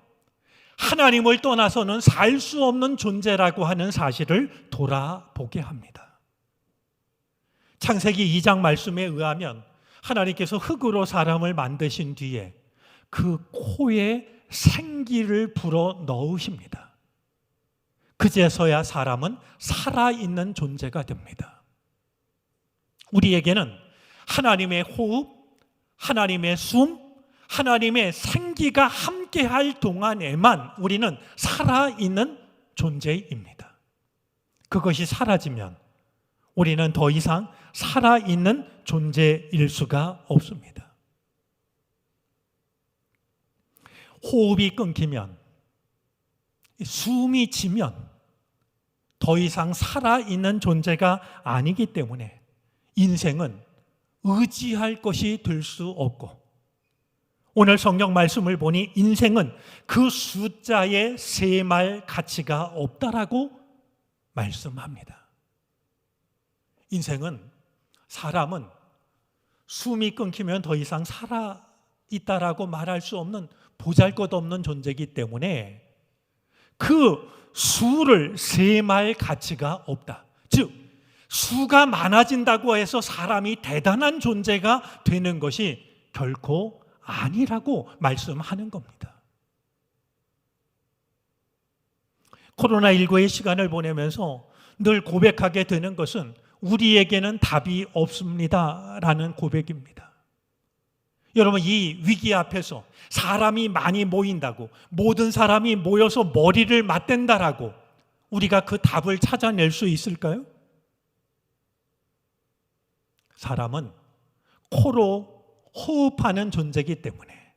하나님을 떠나서는 살 수 없는 존재라고 하는 사실을 돌아보게 합니다. 창세기 2장 말씀에 의하면 하나님께서 흙으로 사람을 만드신 뒤에 그 코에 생기를 불어 넣으십니다. 그제서야 사람은 살아있는 존재가 됩니다. 우리에게는 하나님의 호흡, 하나님의 숨, 하나님의 생기가 함께할 동안에만 우리는 살아있는 존재입니다. 그것이 사라지면 우리는 더 이상 살아있는 존재일 수가 없습니다. 호흡이 끊기면, 숨이 지면 더 이상 살아있는 존재가 아니기 때문에 인생은 의지할 것이 될 수 없고, 오늘 성경 말씀을 보니 인생은 그 숫자에 셈할 가치가 없다라고 말씀합니다. 인생은, 사람은 숨이 끊기면 더 이상 살아있다라고 말할 수 없는 보잘것없는 존재이기 때문에 그 수를 셈할 가치가 없다. 즉, 수가 많아진다고 해서 사람이 대단한 존재가 되는 것이 결코 아니라고 말씀하는 겁니다. 코로나19의 시간을 보내면서 늘 고백하게 되는 것은 우리에게는 답이 없습니다라는 고백입니다. 여러분, 이 위기 앞에서 사람이 많이 모인다고, 모든 사람이 모여서 머리를 맞댄다라고 우리가 그 답을 찾아낼 수 있을까요? 사람은 코로 호흡하는 존재이기 때문에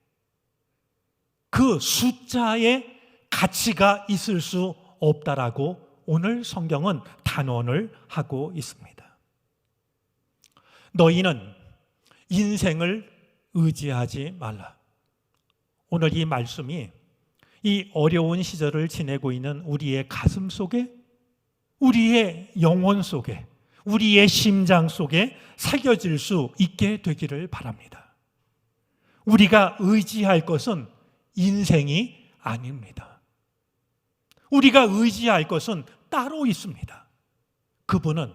그 숫자에 가치가 있을 수 없다라고 오늘 성경은 단언을 하고 있습니다. 너희는 인생을 의지하지 말라. 오늘 이 말씀이 이 어려운 시절을 지내고 있는 우리의 가슴 속에, 우리의 영혼 속에, 우리의 심장 속에 새겨질 수 있게 되기를 바랍니다. 우리가 의지할 것은 인생이 아닙니다. 우리가 의지할 것은 따로 있습니다. 그분은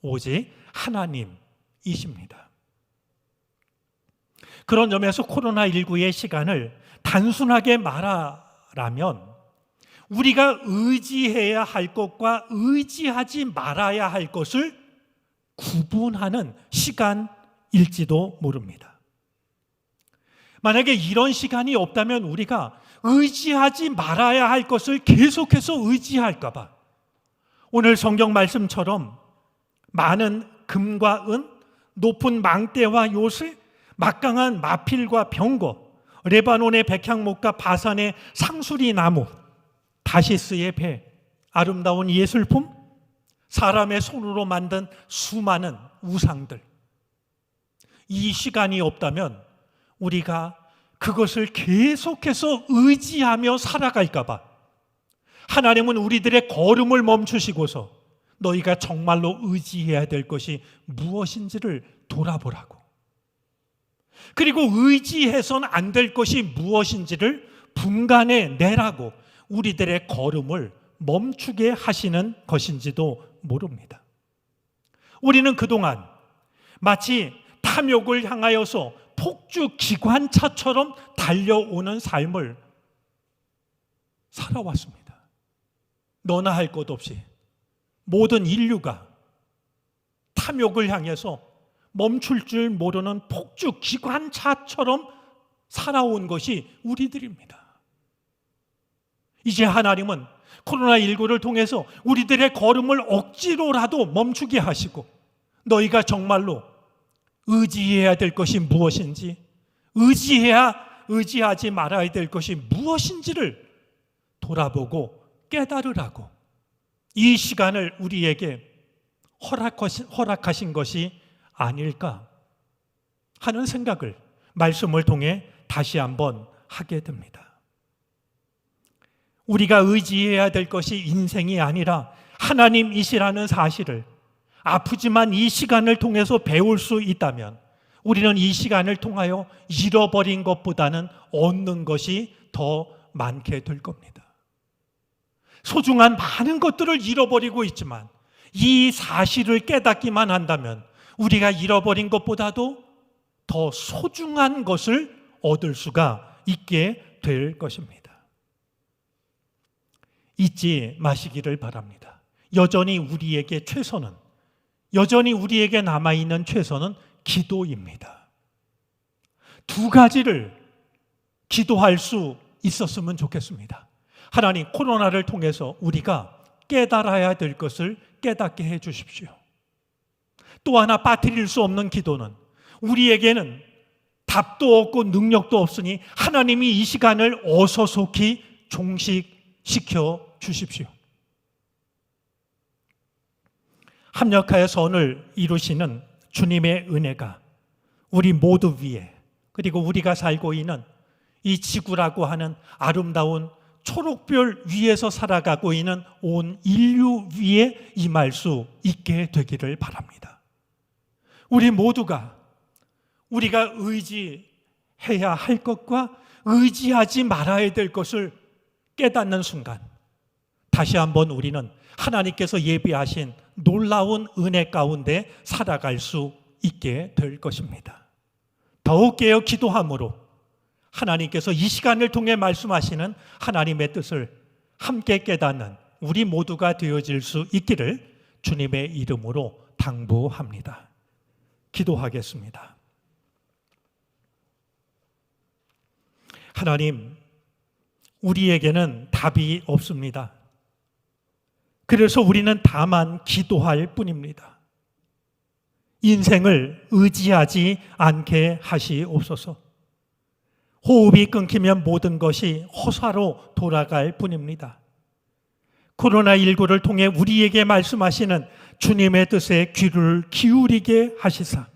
오직 하나님이십니다. 그런 점에서 코로나19의 시간을 단순하게 말하라면 우리가 의지해야 할 것과 의지하지 말아야 할 것을 구분하는 시간일지도 모릅니다. 만약에 이런 시간이 없다면 우리가 의지하지 말아야 할 것을 계속해서 의지할까 봐 오늘 성경 말씀처럼 많은 금과 은, 높은 망대와 요술, 막강한 마필과 병거, 레바논의 백향목과 바산의 상수리 나무, 다시스의 배, 아름다운 예술품, 사람의 손으로 만든 수많은 우상들. 이 시간이 없다면 우리가 그것을 계속해서 의지하며 살아갈까 봐 하나님은 우리들의 걸음을 멈추시고서 너희가 정말로 의지해야 될 것이 무엇인지를 돌아보라고, 그리고 의지해서는 안 될 것이 무엇인지를 분간해 내라고 우리들의 걸음을 멈추게 하시는 것인지도 모릅니다. 우리는 그동안 마치 탐욕을 향하여서 폭주 기관차처럼 달려오는 삶을 살아왔습니다. 너나 할 것 없이 모든 인류가 탐욕을 향해서 멈출 줄 모르는 폭주 기관차처럼 살아온 것이 우리들입니다. 이제 하나님은 코로나19를 통해서 우리들의 걸음을 억지로라도 멈추게 하시고 너희가 정말로 의지해야 될 것이 무엇인지, 의지하지 말아야 될 것이 무엇인지를 돌아보고 깨달으라고 이 시간을 우리에게 허락하신 것이 아닐까 하는 생각을 말씀을 통해 다시 한번 하게 됩니다. 우리가 의지해야 될 것이 인생이 아니라 하나님이시라는 사실을 아프지만 이 시간을 통해서 배울 수 있다면 우리는 이 시간을 통하여 잃어버린 것보다는 얻는 것이 더 많게 될 겁니다. 소중한 많은 것들을 잃어버리고 있지만 이 사실을 깨닫기만 한다면 우리가 잃어버린 것보다도 더 소중한 것을 얻을 수가 있게 될 것입니다. 잊지 마시기를 바랍니다. 여전히 우리에게 남아있는 최선은 기도입니다. 두 가지를 기도할 수 있었으면 좋겠습니다. 하나님, 코로나를 통해서 우리가 깨달아야 될 것을 깨닫게 해 주십시오. 또 하나 빠뜨릴 수 없는 기도는 우리에게는 답도 없고 능력도 없으니 하나님이 이 시간을 어서속히 종식시켜 주십시오. 합력하여 선을 이루시는 주님의 은혜가 우리 모두 위에, 그리고 우리가 살고 있는 이 지구라고 하는 아름다운 초록별 위에서 살아가고 있는 온 인류 위에 임할 수 있게 되기를 바랍니다. 우리 모두가 우리가 의지해야 할 것과 의지하지 말아야 될 것을 깨닫는 순간 다시 한번 우리는 하나님께서 예비하신 놀라운 은혜 가운데 살아갈 수 있게 될 것입니다. 더욱 깨어 기도함으로 하나님께서 이 시간을 통해 말씀하시는 하나님의 뜻을 함께 깨닫는 우리 모두가 되어질 수 있기를 주님의 이름으로 당부합니다. 기도하겠습니다. 하나님, 우리에게는 답이 없습니다. 그래서 우리는 다만 기도할 뿐입니다. 인생을 의지하지 않게 하시옵소서. 호흡이 끊기면 모든 것이 허사로 돌아갈 뿐입니다. 코로나19를 통해 우리에게 말씀하시는 주님의 뜻에 귀를 기울이게 하시사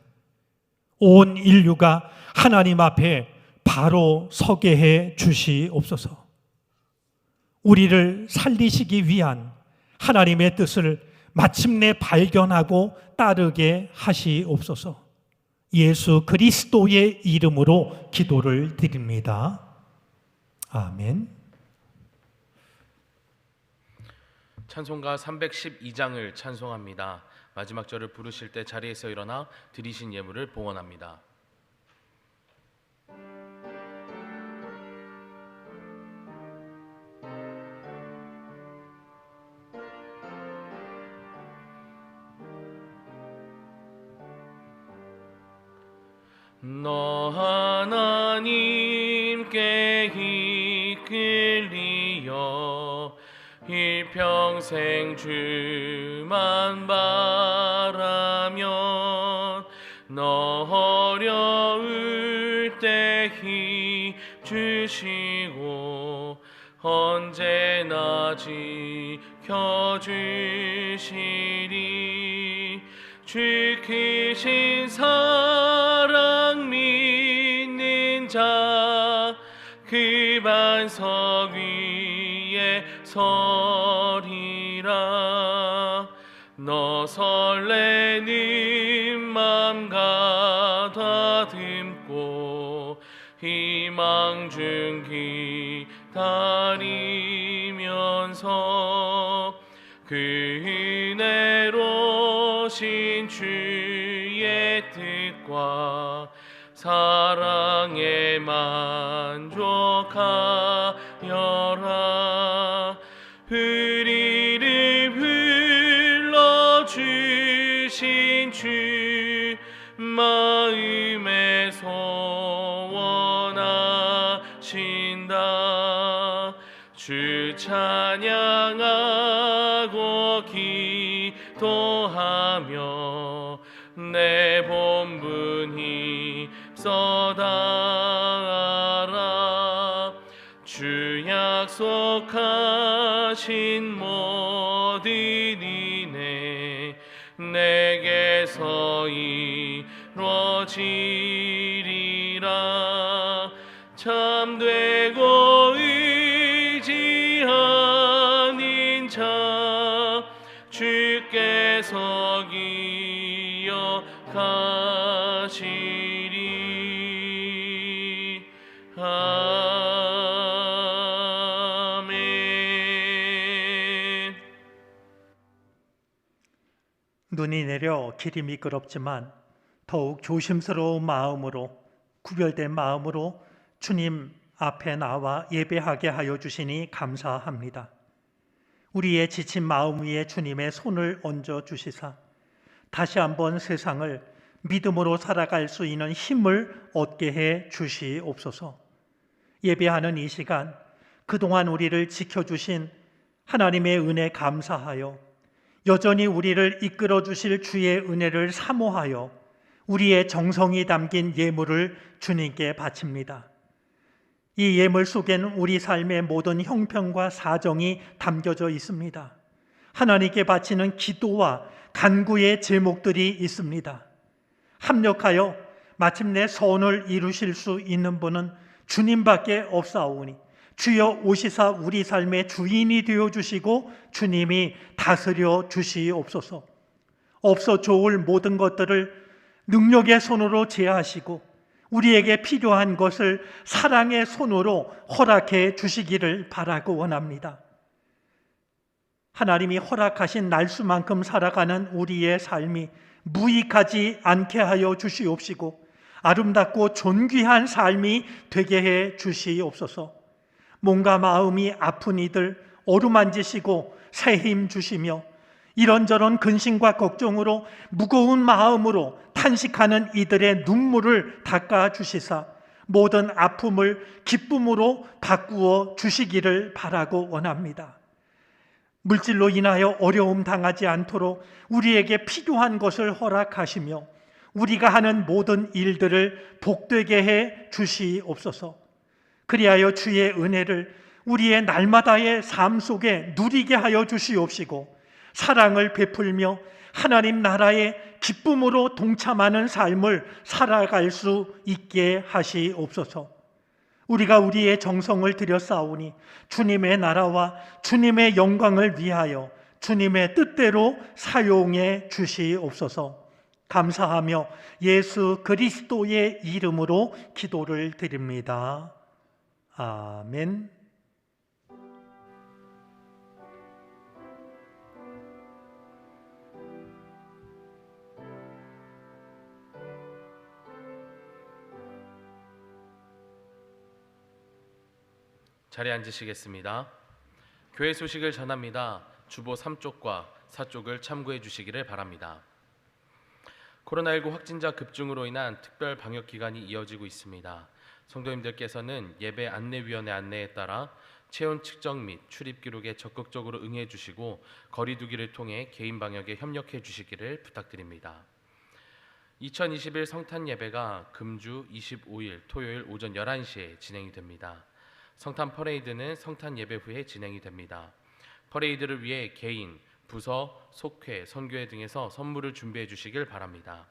온 인류가 하나님 앞에 바로 서게 해 주시옵소서. 우리를 살리시기 위한 하나님의 뜻을 마침내 발견하고 따르게 하시옵소서. 예수 그리스도의 이름으로 기도를 드립니다. 아멘. 찬송가 312장을 찬송합니다. 마지막 절을 부르실 때 자리에서 일어나 드리신 예물을 봉헌합니다. 너 하나님께 이끌리어 일평생 주만 바라면 너 어려울 때 힘 주시고 언제나 지켜주시리. 주 크신 사랑 믿는 자 그 반석 위에 서리라. 너 설레는 맘 가다듬고 희망 중 기다리면서 그 은혜로신 주의 뜻과 사랑에 만족하여라. 우리를 불러주신 주 마음에 소원하신다. 주 찬양하고 기도하며 내 본분이 써다라. 주 약속하신 모든 은혜 내게서 이루어지리라. 참되고 의지하는 자 주께서 기억하시리. 아멘. 눈이 내려 길이 미끄럽지만 더욱 조심스러운 마음으로, 구별된 마음으로 주님 앞에 나와 예배하게 하여 주시니 감사합니다. 우리의 지친 마음 위에 주님의 손을 얹어 주시사 다시 한번 세상을 믿음으로 살아갈 수 있는 힘을 얻게 해 주시옵소서. 예배하는 이 시간, 그동안 우리를 지켜주신 하나님의 은혜 감사하여 여전히 우리를 이끌어 주실 주의 은혜를 사모하여 우리의 정성이 담긴 예물을 주님께 바칩니다. 이 예물 속에는 우리 삶의 모든 형편과 사정이 담겨져 있습니다. 하나님께 바치는 기도와 간구의 제목들이 있습니다. 합력하여 마침내 소원을 이루실 수 있는 분은 주님밖에 없사오니 주여 오시사 우리 삶의 주인이 되어주시고 주님이 다스려 주시옵소서. 없어 좋을 모든 것들을 능력의 손으로 제하시고 우리에게 필요한 것을 사랑의 손으로 허락해 주시기를 바라고 원합니다. 하나님이 허락하신 날수만큼 살아가는 우리의 삶이 무익하지 않게 하여 주시옵시고 아름답고 존귀한 삶이 되게 해 주시옵소서. 몸과 마음이 아픈 이들 어루만지시고 새 힘 주시며 이런저런 근심과 걱정으로 무거운 마음으로 탄식하는 이들의 눈물을 닦아 주시사 모든 아픔을 기쁨으로 바꾸어 주시기를 바라고 원합니다. 물질로 인하여 어려움 당하지 않도록 우리에게 필요한 것을 허락하시며 우리가 하는 모든 일들을 복되게 해 주시옵소서. 그리하여 주의 은혜를 우리의 날마다의 삶 속에 누리게 하여 주시옵시고 사랑을 베풀며 하나님 나라의 기쁨으로 동참하는 삶을 살아갈 수 있게 하시옵소서. 우리가 우리의 정성을 들여 싸우니 주님의 나라와 주님의 영광을 위하여 주님의 뜻대로 사용해 주시옵소서. 감사하며 예수 그리스도의 이름으로 기도를 드립니다. 아멘. 자리에 앉으시겠습니다. 교회 소식을 전합니다. 주보 3쪽과 4쪽을 참고해 주시기를 바랍니다. 코로나19 확진자 급증으로 인한 특별 방역 기간이 이어지고 있습니다. 성도님들께서는 예배 안내위원회 안내에 따라 체온 측정 및 출입 기록에 적극적으로 응해 주시고 거리 두기를 통해 개인 방역에 협력해 주시기를 부탁드립니다. 2021 성탄 예배가 금주 25일 토요일 오전 11시에 진행이 됩니다. 성탄 퍼레이드는 성탄 예배 후에 진행이 됩니다. 퍼레이드를 위해 개인, 부서, 속회, 선교회 등에서 선물을 준비해 주시길 바랍니다.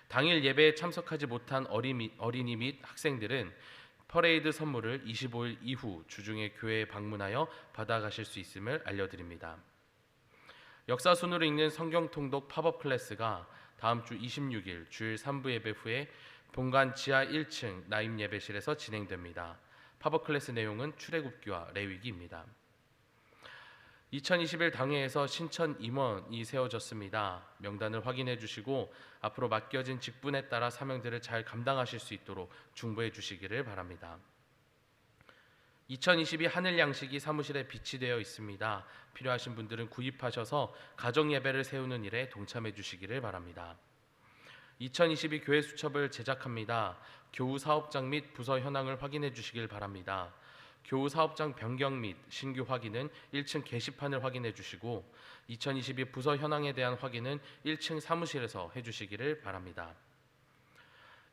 당일 예배에 참석하지 못한 어린이 및 학생들은 퍼레이드 선물을 25일 이후 주중에 교회에 방문하여 받아가실 수 있음을 알려드립니다. 역사 순으로 읽는 성경 통독 팝업 클래스가 다음 주 26일 주일 3부 예배 후에 본관 지하 1층 나임 예배실에서 진행됩니다. 팝업 클래스 내용은 출애굽기와 레위기입니다. 2021 당회에서 신천 임원이 세워졌습니다. 명단을 확인해 주시고 앞으로 맡겨진 직분에 따라 사명들을 잘 감당하실 수 있도록 중보해 주시기를 바랍니다. 2022 하늘 양식이 사무실에 비치되어 있습니다. 필요하신 분들은 구입하셔서 가정 예배를 세우는 일에 동참해 주시기를 바랍니다. 2022 교회 수첩을 제작합니다. 교우 사업장 및 부서 현황을 확인해 주시길 바랍니다. 교우 사업장 변경 및 신규 확인은 1층 게시판을 확인해 주시고 2022 부서 현황에 대한 확인은 1층 사무실에서 해 주시기를 바랍니다.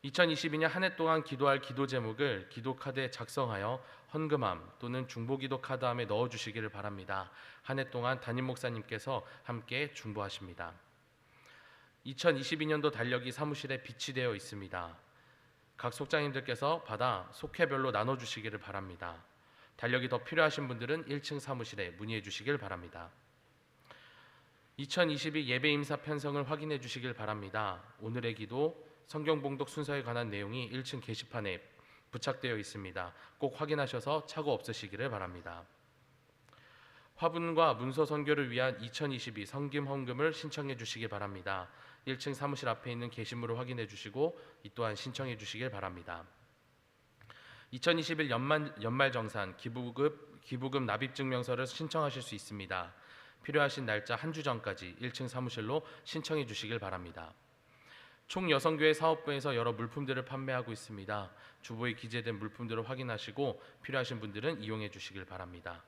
2022년 한 해 동안 기도할 기도 제목을 기도 카드에 작성하여 헌금함 또는 중보기도 카드함에 넣어 주시기를 바랍니다. 한 해 동안 담임 목사님께서 함께 중보하십니다. 2022년도 달력이 사무실에 비치되어 있습니다. 각 속장님들께서 받아 속회별로 나눠 주시기를 바랍니다. 달력이 더 필요하신 분들은 1층 사무실에 문의해 주시길 바랍니다. 2022 예배 임사 편성을 확인해 주시길 바랍니다. 오늘의 기도, 성경 봉독 순서에 관한 내용이 1층 게시판에 부착되어 있습니다. 꼭 확인하셔서 착오 없으시기를 바랍니다. 화분과 문서 선교를 위한 2022 성김 헌금을 신청해 주시기 바랍니다. 1층 사무실 앞에 있는 게시물을 확인해 주시고 이 또한 신청해 주시길 바랍니다. 2021 연말정산 기부금 납입증명서를 신청하실 수 있습니다. 필요하신 날짜 한 주 전까지 1층 사무실로 신청해 주시길 바랍니다. 총여성교회 사업부에서 여러 물품들을 판매하고 있습니다. 주보에 기재된 물품들을 확인하시고 필요하신 분들은 이용해 주시길 바랍니다.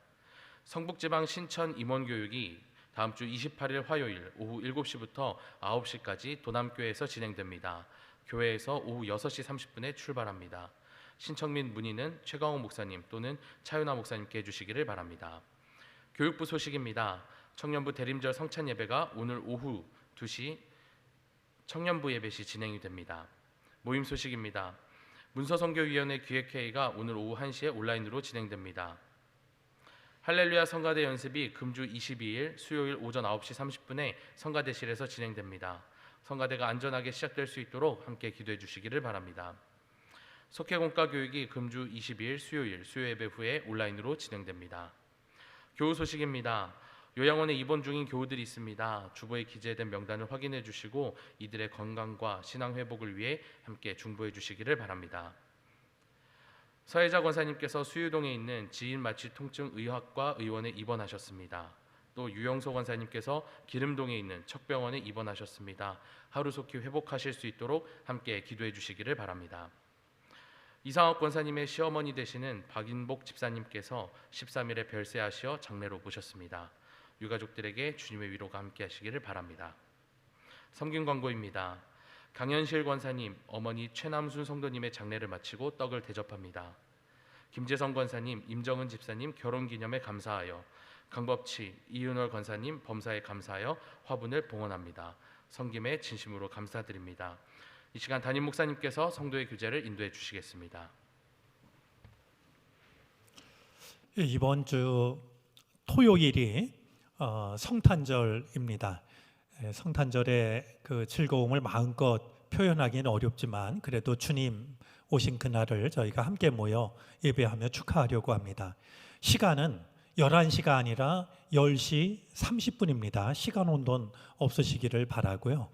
성북지방 신천 임원교육이 다음 주 28일 화요일 오후 7시부터 9시까지 도남교회에서 진행됩니다. 교회에서 오후 6시 30분에 출발합니다. 신청 및 문의는 최광호 목사님 또는 차윤아 목사님께 해주시기를 바랍니다. 교육부 소식입니다. 청년부 대림절 성찬 예배가 오늘 오후 2시 청년부 예배 시 진행이 됩니다. 모임 소식입니다. 문서선교위원회 기획회의가 오늘 오후 1시에 온라인으로 진행됩니다. 할렐루야 성가대 연습이 금주 22일 수요일 오전 9시 30분에 성가대실에서 진행됩니다. 성가대가 안전하게 시작될 수 있도록 함께 기도해 주시기를 바랍니다. 속회공과 교육이 금주 22일 수요일 수요예배 후에 온라인으로 진행됩니다. 교우 소식입니다. 요양원에 입원 중인 교우들이 있습니다. 주보에 기재된 명단을 확인해 주시고 이들의 건강과 신앙 회복을 위해 함께 중보해 주시기를 바랍니다. 서혜자 권사님께서 수유동에 있는 지인 마취 통증 의학과 의원에 입원하셨습니다. 또 유영소 권사님께서 기름동에 있는 척병원에 입원하셨습니다. 하루속히 회복하실 수 있도록 함께 기도해 주시기를 바랍니다. 이상옥 권사님의 시어머니 되시는 박인복 집사님께서 13일에 별세하시어 장례로 모셨습니다. 유가족들에게 주님의 위로가 함께 하시기를 바랍니다. 섬김 광고입니다. 강현실 권사님, 어머니 최남순 성도님의 장례를 마치고 떡을 대접합니다. 김재성 권사님, 임정은 집사님 결혼기념에 감사하여, 강법치, 이은월 권사님 범사에 감사하여 화분을 봉헌합니다. 섬김에 진심으로 감사드립니다. 이 시간 담임 목사님께서 성도의 교제를 인도해 주시겠습니다. 이번 주 토요일이 성탄절입니다. 성탄절의 그 즐거움을 마음껏 표현하기는 어렵지만 그래도 주님 오신 그날을 저희가 함께 모여 예배하며 축하하려고 합니다. 시간은 11시가 아니라 10시 30분입니다. 시간 혼돈 없으시기를 바라고요.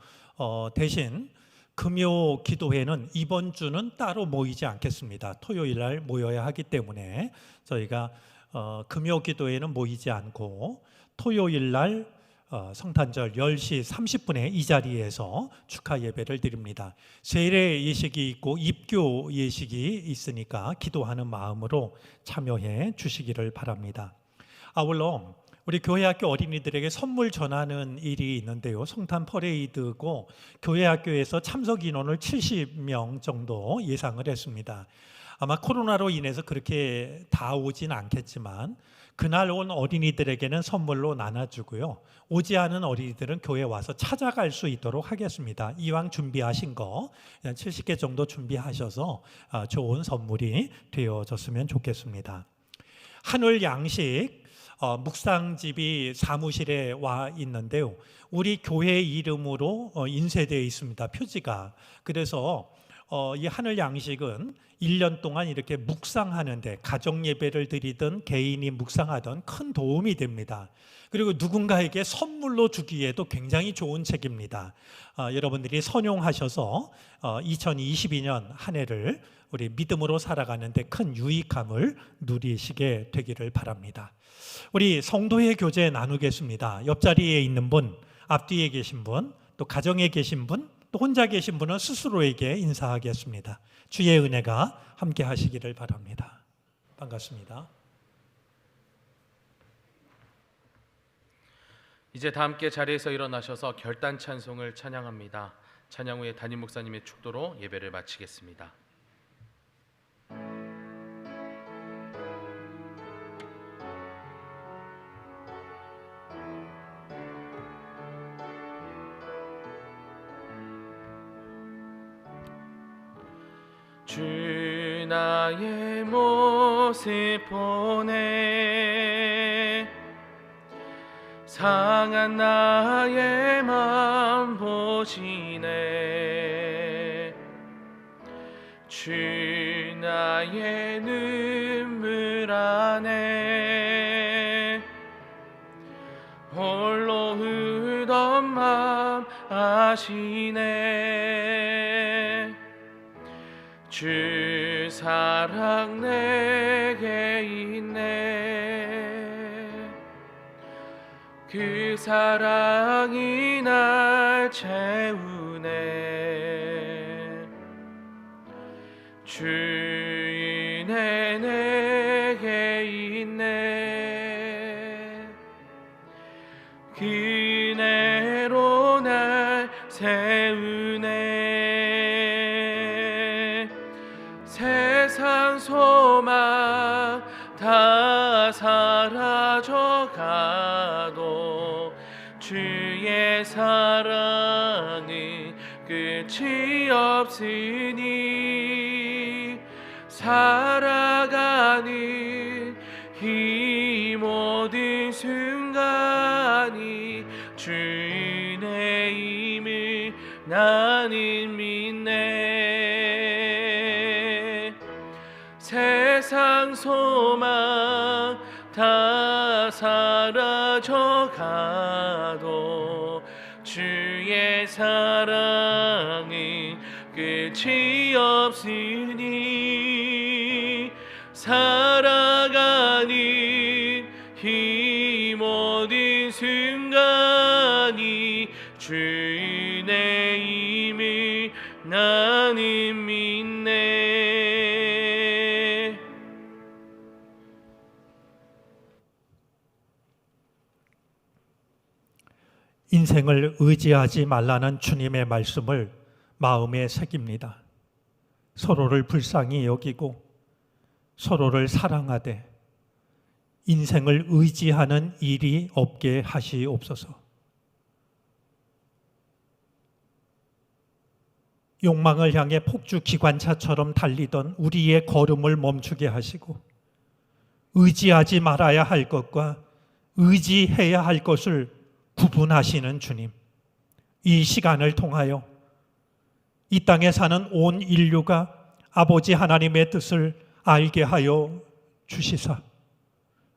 대신 금요 기도회는 이번 주는 따로 모이지 않겠습니다. 토요일 날 모여야 하기 때문에 저희가 금요 기도회는 모이지 않고 토요일 날 성탄절 10시 30분에 이 자리에서 축하 예배를 드립니다. 세례 예식이 있고 입교 예식이 있으니까 기도하는 마음으로 참여해 주시기를 바랍니다. 아울러 우리 교회학교 어린이들에게 선물 전하는 일이 있는데요. 성탄 퍼레이드고 교회학교에서 참석 인원을 70명 정도 예상을 했습니다. 아마 코로나로 인해서 그렇게 다 오진 않겠지만 그날 온 어린이들에게는 선물로 나눠주고요. 오지 않은 어린이들은 교회에 와서 찾아갈 수 있도록 하겠습니다. 이왕 준비하신 거 70개 정도 준비하셔서 좋은 선물이 되어졌으면 좋겠습니다. 한울 양식 묵상집이 사무실에 와 있는데요. 우리 교회 이름으로 인쇄되어 있습니다. 표지가. 그래서 이 하늘 양식은 1년 동안 이렇게 묵상하는데 가정 예배를 드리든 개인이 묵상하든 큰 도움이 됩니다. 그리고 누군가에게 선물로 주기에도 굉장히 좋은 책입니다. 여러분들이 선용하셔서 2022년 한 해를 우리 믿음으로 살아가는데 큰 유익함을 누리시게 되기를 바랍니다. 우리 성도의 교제 나누겠습니다. 옆자리에 있는 분, 앞뒤에 계신 분, 또 가정에 계신 분, 또 혼자 계신 분은 스스로에게 인사하겠습니다. 주의 은혜가 함께 하시기를 바랍니다. 반갑습니다. 이제 다 함께 자리에서 일어나셔서 결단 찬송을 찬양합니다. 찬양 후에 담임 목사님의 축도로 예배를 마치겠습니다. 주 나의 모습 보내 상한 나의 맘 보시네 주 나의 눈물 안에 홀로 울던 맘 아시네 주 사랑 내게 있네 그 사랑이 날 채우네 주인의 내게 있네 그 은혜로 날 세우네 세상 소망 다 사라져가도 주의 사랑은 끝이 없으니 살아가는 이 모든 순간이 주의 힘을 나는 믿네 세상 소망 다 사라져가도 주의 사랑은 끝이 없으니 살아가는 이 모든 주의 힘을 나는 믿네. 인생을 의지하지 말라는 주님의 말씀을 마음에 새깁니다. 서로를 불쌍히 여기고 서로를 사랑하되 인생을 의지하는 일이 없게 하시옵소서. 욕망을 향해 폭주 기관차처럼 달리던 우리의 걸음을 멈추게 하시고 의지하지 말아야 할 것과 의지해야 할 것을 구분하시는 주님, 이 시간을 통하여 이 땅에 사는 온 인류가 아버지 하나님의 뜻을 알게 하여 주시사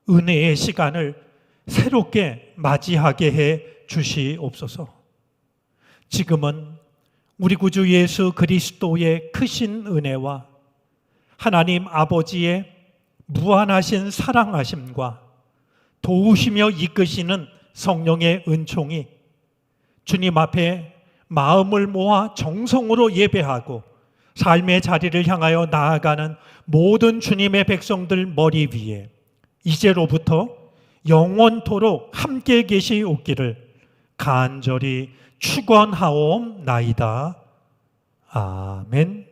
은혜의 시간을 새롭게 맞이하게 해 주시옵소서. 지금은 우리 구주 예수 그리스도의 크신 은혜와 하나님 아버지의 무한하신 사랑하심과 도우시며 이끄시는 성령의 은총이 주님 앞에 마음을 모아 정성으로 예배하고 삶의 자리를 향하여 나아가는 모든 주님의 백성들 머리 위에 이제로부터 영원토록 함께 계시옵기를 간절히 축원하옵나이다. 아멘.